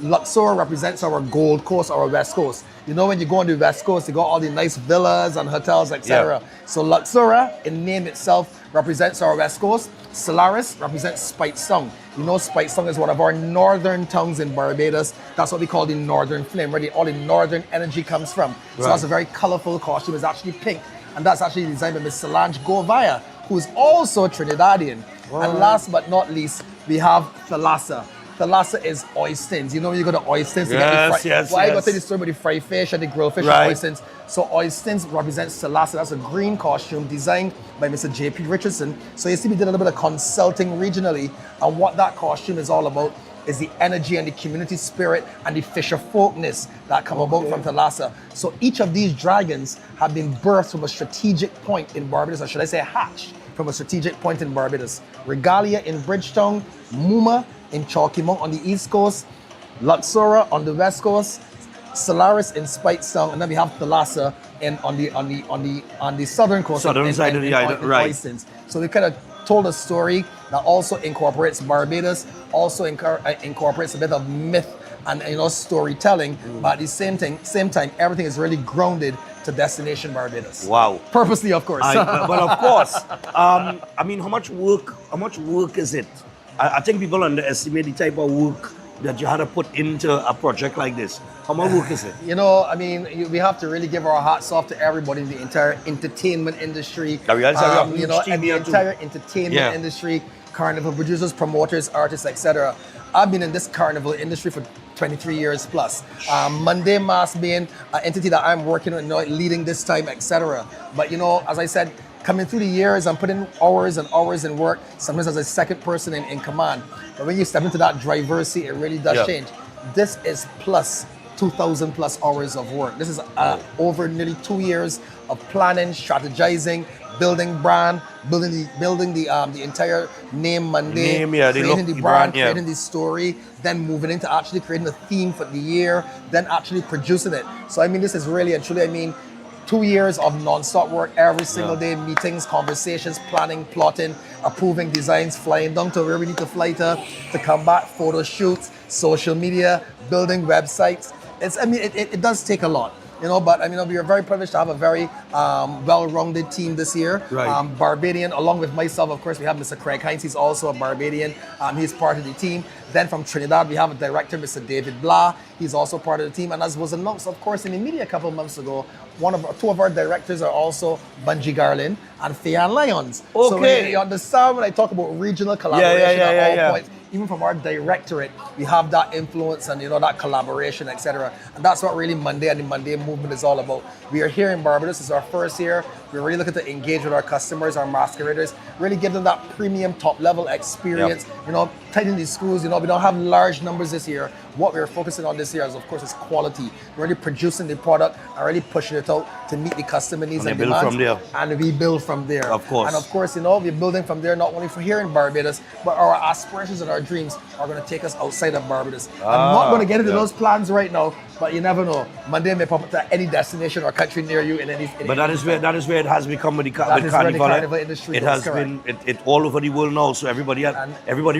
Luxor represents our Gold Coast, our West Coast. You know, when you go on the West Coast, you got all the nice villas and hotels, etc. Yeah. So Luxura, in name itself, represents our West Coast. Solaris represents Spikestone. You know, Spikestone is one of our northern towns in Barbados. That's what we call the Northern Flame, where all the northern energy comes from. So that's a very colorful costume. It's actually pink. And that's actually designed by Miss Solange Govaya, who is also Trinidadian. And last but not least, we have Thalassa. Thalassa is oysters. You know when you go to oysters to get the fried... Yes, well, I got to tell you the story about the fried fish and the grilled fish and oysters. So oysters represents Thalassa. That's a green costume designed by Mr. J.P. Richardson. So you see we did a little bit of consulting regionally, and what that costume is all about is the energy and the community spirit and the fisher folkness that come about from Thalassa. So each of these dragons have been birthed from a strategic point in Barbados, or should I say hatched from a strategic point in Barbados. Regalia in Bridgetown, Muma in Chalky Monk on the east coast, Luxora on the west coast, Solaris in Spikestone, and then we have Thalassa on the southern coast. Southern side of the island, right. Oysters. So we kind of told a story that also incorporates Barbados, also incorporates a bit of myth and storytelling, but at the same time, everything is really grounded to Destination Barbados. Wow. Purposely, of course. Well, of course. I mean, how much work is it? I think people underestimate the type of work that you had to put into a project like this. How much work is it? You know, I mean, we have to really give our hats off to everybody in the entire entertainment industry. The entire entertainment industry, carnival producers, promoters, artists, etc. I've been in this carnival industry for 23 years plus. Monday Mass being an entity that I'm working with, leading this time, etc. But as I said, coming through the years, I'm putting hours and hours in work, sometimes as a second person in command. But when you step into that driver's seat, it really does change. This is plus 2,000 plus hours of work. This is over nearly 2 years of planning, strategizing, building brand, building the entire name Monday, creating the brand, creating the story, then moving into actually creating the theme for the year, then actually producing it. So I mean, this is really and truly, 2 years of non-stop work every single day, meetings, conversations, planning, plotting, approving designs, flying down to where we need to fly to come back, photo shoots, social media, building websites. It does take a lot. But we are very privileged to have a very well-rounded team this year. Right. Barbadian, along with myself, of course, we have Mr. Craig Hines. He's also a Barbadian. He's part of the team. Then from Trinidad, we have a director, Mr. David Blah. He's also part of the team. And as was announced, of course, in the media a couple of months ago, two of our directors are also Bungie Garland and Fayan Lyons. Okay. So you understand when I talk about regional collaboration at all points, even from our directorate, we have that influence and that collaboration, etc. And that's what really Monday and the Monday movement is all about. We are here in Barbados. This is our first year. We're really looking to engage with our customers, our masqueraders, really give them that premium top level experience. Tighten these screws. We don't have large numbers this year. What we're focusing on this year is, of course, is quality. We're really producing the product and really pushing it out to meet the customer needs and demands. And we build from there. Of course. And of course, we're building from there not only for here in Barbados, but our aspirations and our dreams are going to take us outside of Barbados. I'm not going to get into those plans right now, but you never know. Monday may pop up to any destination or country near you in any. But that is where it has become with the carnival. Where the carnival industry it has been all over the world now. So everybody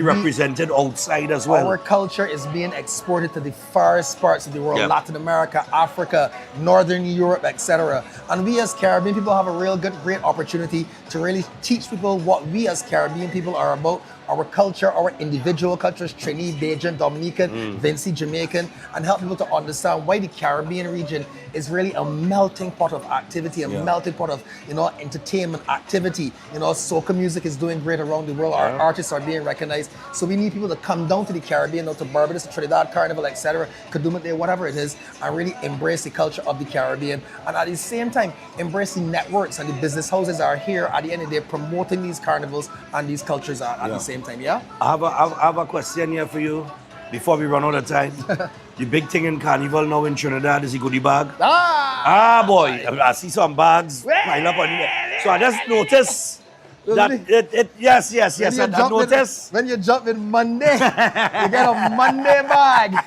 represented outside as well. Our culture is being exported to the farthest parts of the world, Latin America, Africa, Northern Europe, etc. And we as Caribbean people have a great opportunity to really teach people what we as Caribbean people are about. Our culture, our individual cultures, Trini, Bajan, Dominican, Vinci, Jamaican, and help people to understand why the Caribbean region is really a melting pot of activity, a melting pot of entertainment activity. Soca music is doing great around the world. Our artists are being recognized. So we need people to come down to the Caribbean, to Barbados, to Trinidad, Carnival, etc., Kadooment Day, whatever it is, and really embrace the culture of the Caribbean. And at the same time, embrace the networks and the business houses that are here at the end of the day promoting these carnivals and these cultures at the same time. I have a question here for you before we run out of time. the big thing in Carnival now in Trinidad is the goodie bag. Boy. I see some bags pile up on you. So I just noticed that yes. I noticed. When you jump in Monday, you get a Monday bag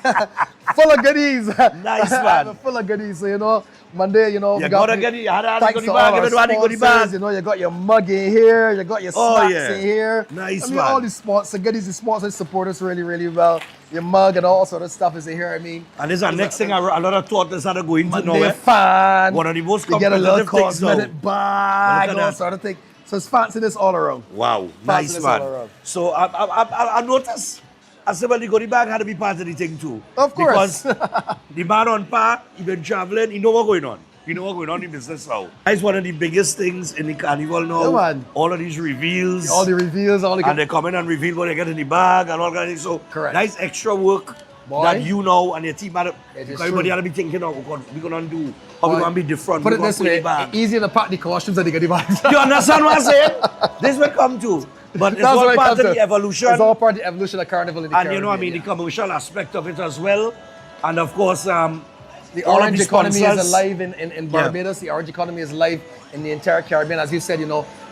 full of goodies. Nice, man. Full of goodies. So, Monday, You gotta get it. Thanks to all our sponsors. You got your mug in here. You got your snacks in here. Nice, man. All these sponsors, goodies, the sponsors support us really, really well. Your mug and all sort of stuff is in here. And this is the next thing a lot of thought is how to go into now. Monday fan. One of the most you get a little competitive things now. cosmetic bag, all sort of thing. So it's fanciness all around. Wow, nice, man. So I noticed. I said, well, the goodie bag had to be part of the thing too. Of course. Because the man on par, he been traveling, he know what's going on. He know what's going on in business now. That's one of the biggest things in the carnival now. Yeah, man. All of these reveals. All the reveals, and they come in and reveal what they get in the bag and all that. So correct. Nice extra work that you know and your team had to, everybody had to be thinking of what we're going to do. How we're going to be different. Put it this way, easier to pack the costumes and the goodie bags. You understand what I'm saying? This will come to. But it's all part of the evolution. It's all part of the evolution of Carnival in the Caribbean. And you know what I mean, the commercial aspect of it as well. And of course, the orange economy is alive in Barbados. The orange economy is alive in the entire Caribbean. As you said,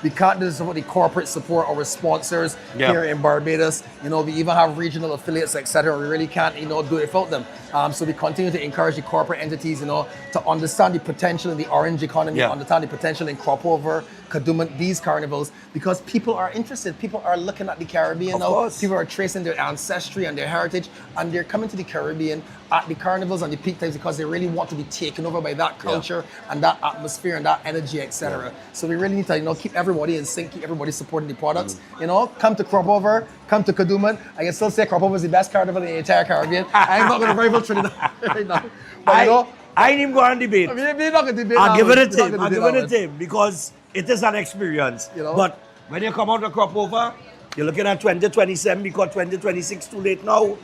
we can't do this without the corporate support, our sponsors here in Barbados. We even have regional affiliates, etc. We really can't, do it without them. So we continue to encourage the corporate entities, to understand the potential in the orange economy, understand the potential in crop over, Kadooment, these carnivals, because people are interested. People are looking at the Caribbean now. Course. People are tracing their ancestry and their heritage, and they're coming to the Caribbean at the carnivals and the peak times because they really want to be taken over by that culture and that atmosphere and that energy, etc. So we really need to, keep everybody in sync, keep everybody supporting the products. Come to Crop Over, come to Kadooment. I can still say Crop Over is the best carnival in the entire Caribbean. I'm not going to rival Trinidad right now. But I ain't even going to debate. We're not going to debate. I'll give it a tip. I'll give it a tip because it is an experience. But when you come out to Crop Over, you're looking at 2027 because 2026 too late now.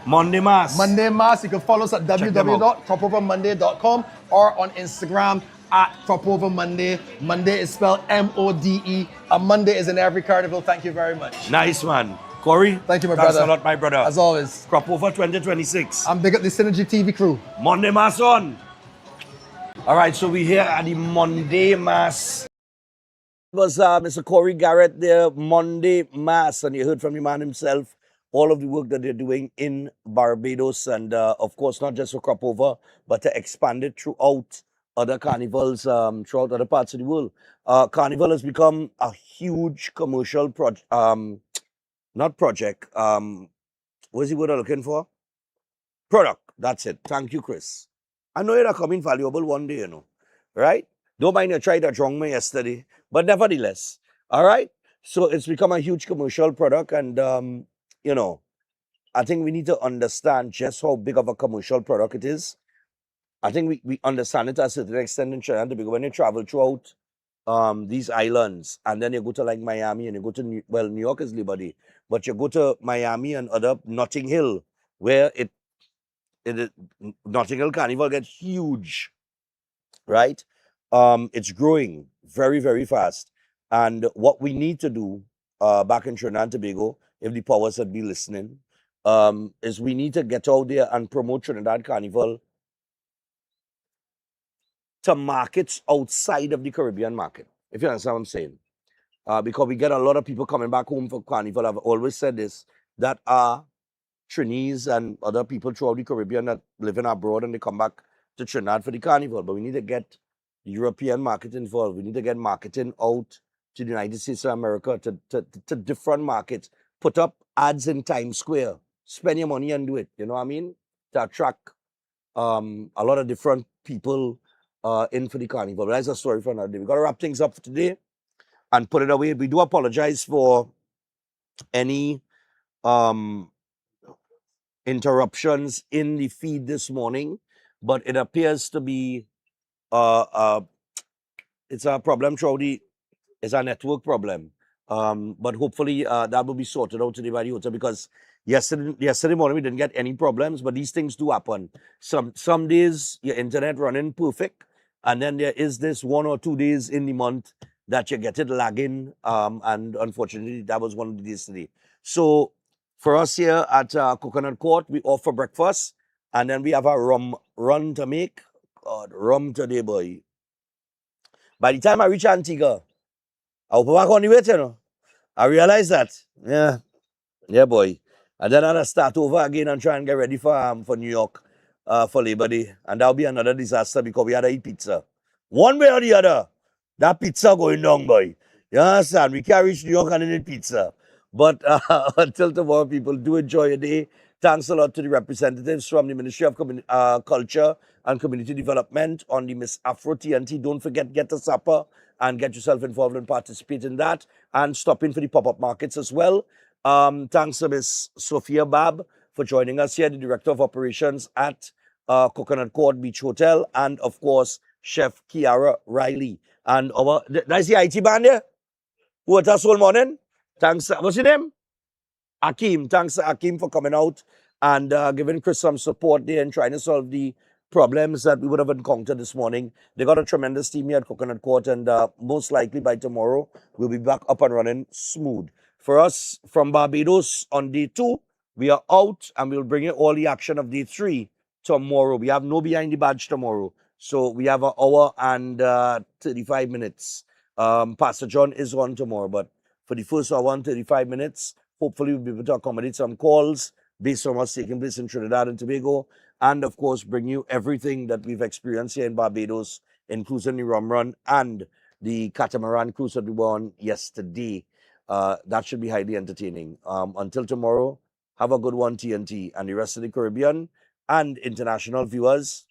Monday Mass. Monday Mass. You can follow us at www.cropovermonday.com or on Instagram at cropovermonday. Monday is spelled M-O-D-E. A Monday is in every carnival. Thank you very much. Nice, man. Corey, thank you, my brother. Thanks a lot, my brother. As always. Crop Over 2026. I'm big up the Synergy TV crew. Monday Mass on. All right, so we're here at the Monday Mass. It was Mr. Corey Garrett there, Monday Mass, and you heard from the man himself all of the work that they're doing in Barbados, and of course, not just for Crop Over, but to expand it throughout other carnivals, throughout other parts of the world. Carnival has become a huge commercial project. Not project. What's the word I'm looking for? Product. That's it. Thank you, Chris. I know you're coming valuable one day, right? Don't mind you tried that wrong me yesterday, but nevertheless, all right? So it's become a huge commercial product, and I think we need to understand just how big of a commercial product it is. I think we understand it to a certain extent in Trinidad because when you travel throughout these islands, and then you go to like Miami and you go to New York is Liberty, but you go to Miami and other Notting Hill, where Notting Hill Carnival gets huge, right? It's growing very, very fast. And what we need to do back in Trinidad and Tobago, if the powers that be listening, is we need to get out there and promote Trinidad Carnival to markets outside of the Caribbean market, if you understand what I'm saying. Because we get a lot of people coming back home for Carnival. I've always said this, that are Trinis and other people throughout the Caribbean that live in abroad and they come back to Trinidad for the Carnival. But we need to get the European market involved. We need to get marketing out to the United States of America, to different markets. Put up ads in Times Square. Spend your money and do it. You know what I mean? To attract a lot of different people in for the Carnival. But that's a story for another day. We've got to wrap things up for today and put it away. We do apologize for any interruptions in the feed this morning, but it appears to be it's a problem throughout it's a network problem. But hopefully that will be sorted out today by the hotel, because yesterday morning we didn't get any problems, but these things do happen. Some days your internet running perfect, and then there is this 1 or 2 days in the month that you get it lagging, and unfortunately that was one of the days today. So for us here at Coconut Court, we offer breakfast And then we have a rum run to make. God, rum today, boy. By the time I reach Antigua, I'll go back on the way, you know. I realize that. Yeah. Yeah, boy. And then I'll start over again and try and get ready for New York for Labor Day. And that'll be another disaster because we had to eat pizza. One way or the other, that pizza going down, boy. You understand? We can't reach New York and eat pizza. But until tomorrow, people, do enjoy your day. Thanks a lot to the representatives from the Ministry of Culture and Community Development on the Miss Afro TNT. Don't forget, get a supper and get yourself involved and participate in that. And stop in for the pop-up markets as well. Thanks to Miss Sophia Bab for joining us here, the Director of Operations at Coconut Court Beach Hotel, and of course, Chef Kiara Riley. And our, that's the IT band there? Who was us all morning? Thanks, what's your name? Akeem. Thanks to Akeem for coming out and giving Chris some support there and trying to solve the problems that we would have encountered this morning. They got a tremendous team here at Coconut Court, and most likely by tomorrow, we'll be back up and running smooth. For us from Barbados on day 2, we are out and we'll bring you all the action of day 3 tomorrow. We have no behind the badge tomorrow. So we have an hour and 35 minutes. Pastor John is on tomorrow, but for the first hour and 35 minutes, hopefully we'll be able to accommodate some calls based on what's taking place in Trinidad and Tobago, and of course bring you everything that we've experienced here in Barbados, including the rum run and the catamaran cruise that we were on yesterday. That should be highly entertaining. Until tomorrow, have a good one, TNT, and the rest of the Caribbean and international viewers.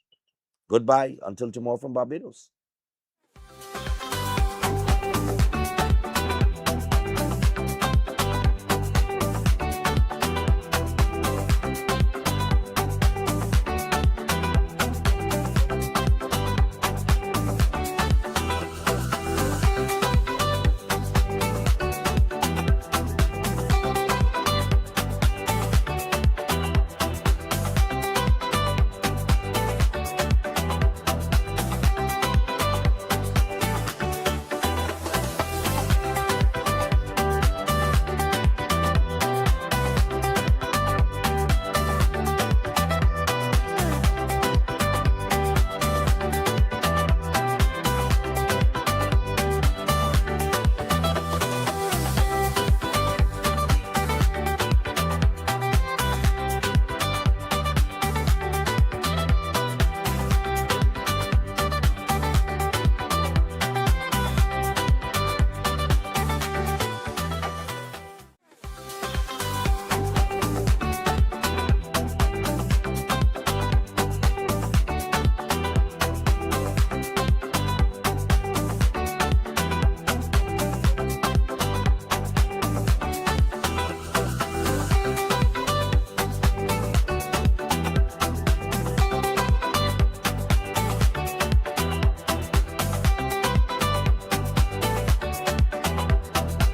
Goodbye until tomorrow from Barbados.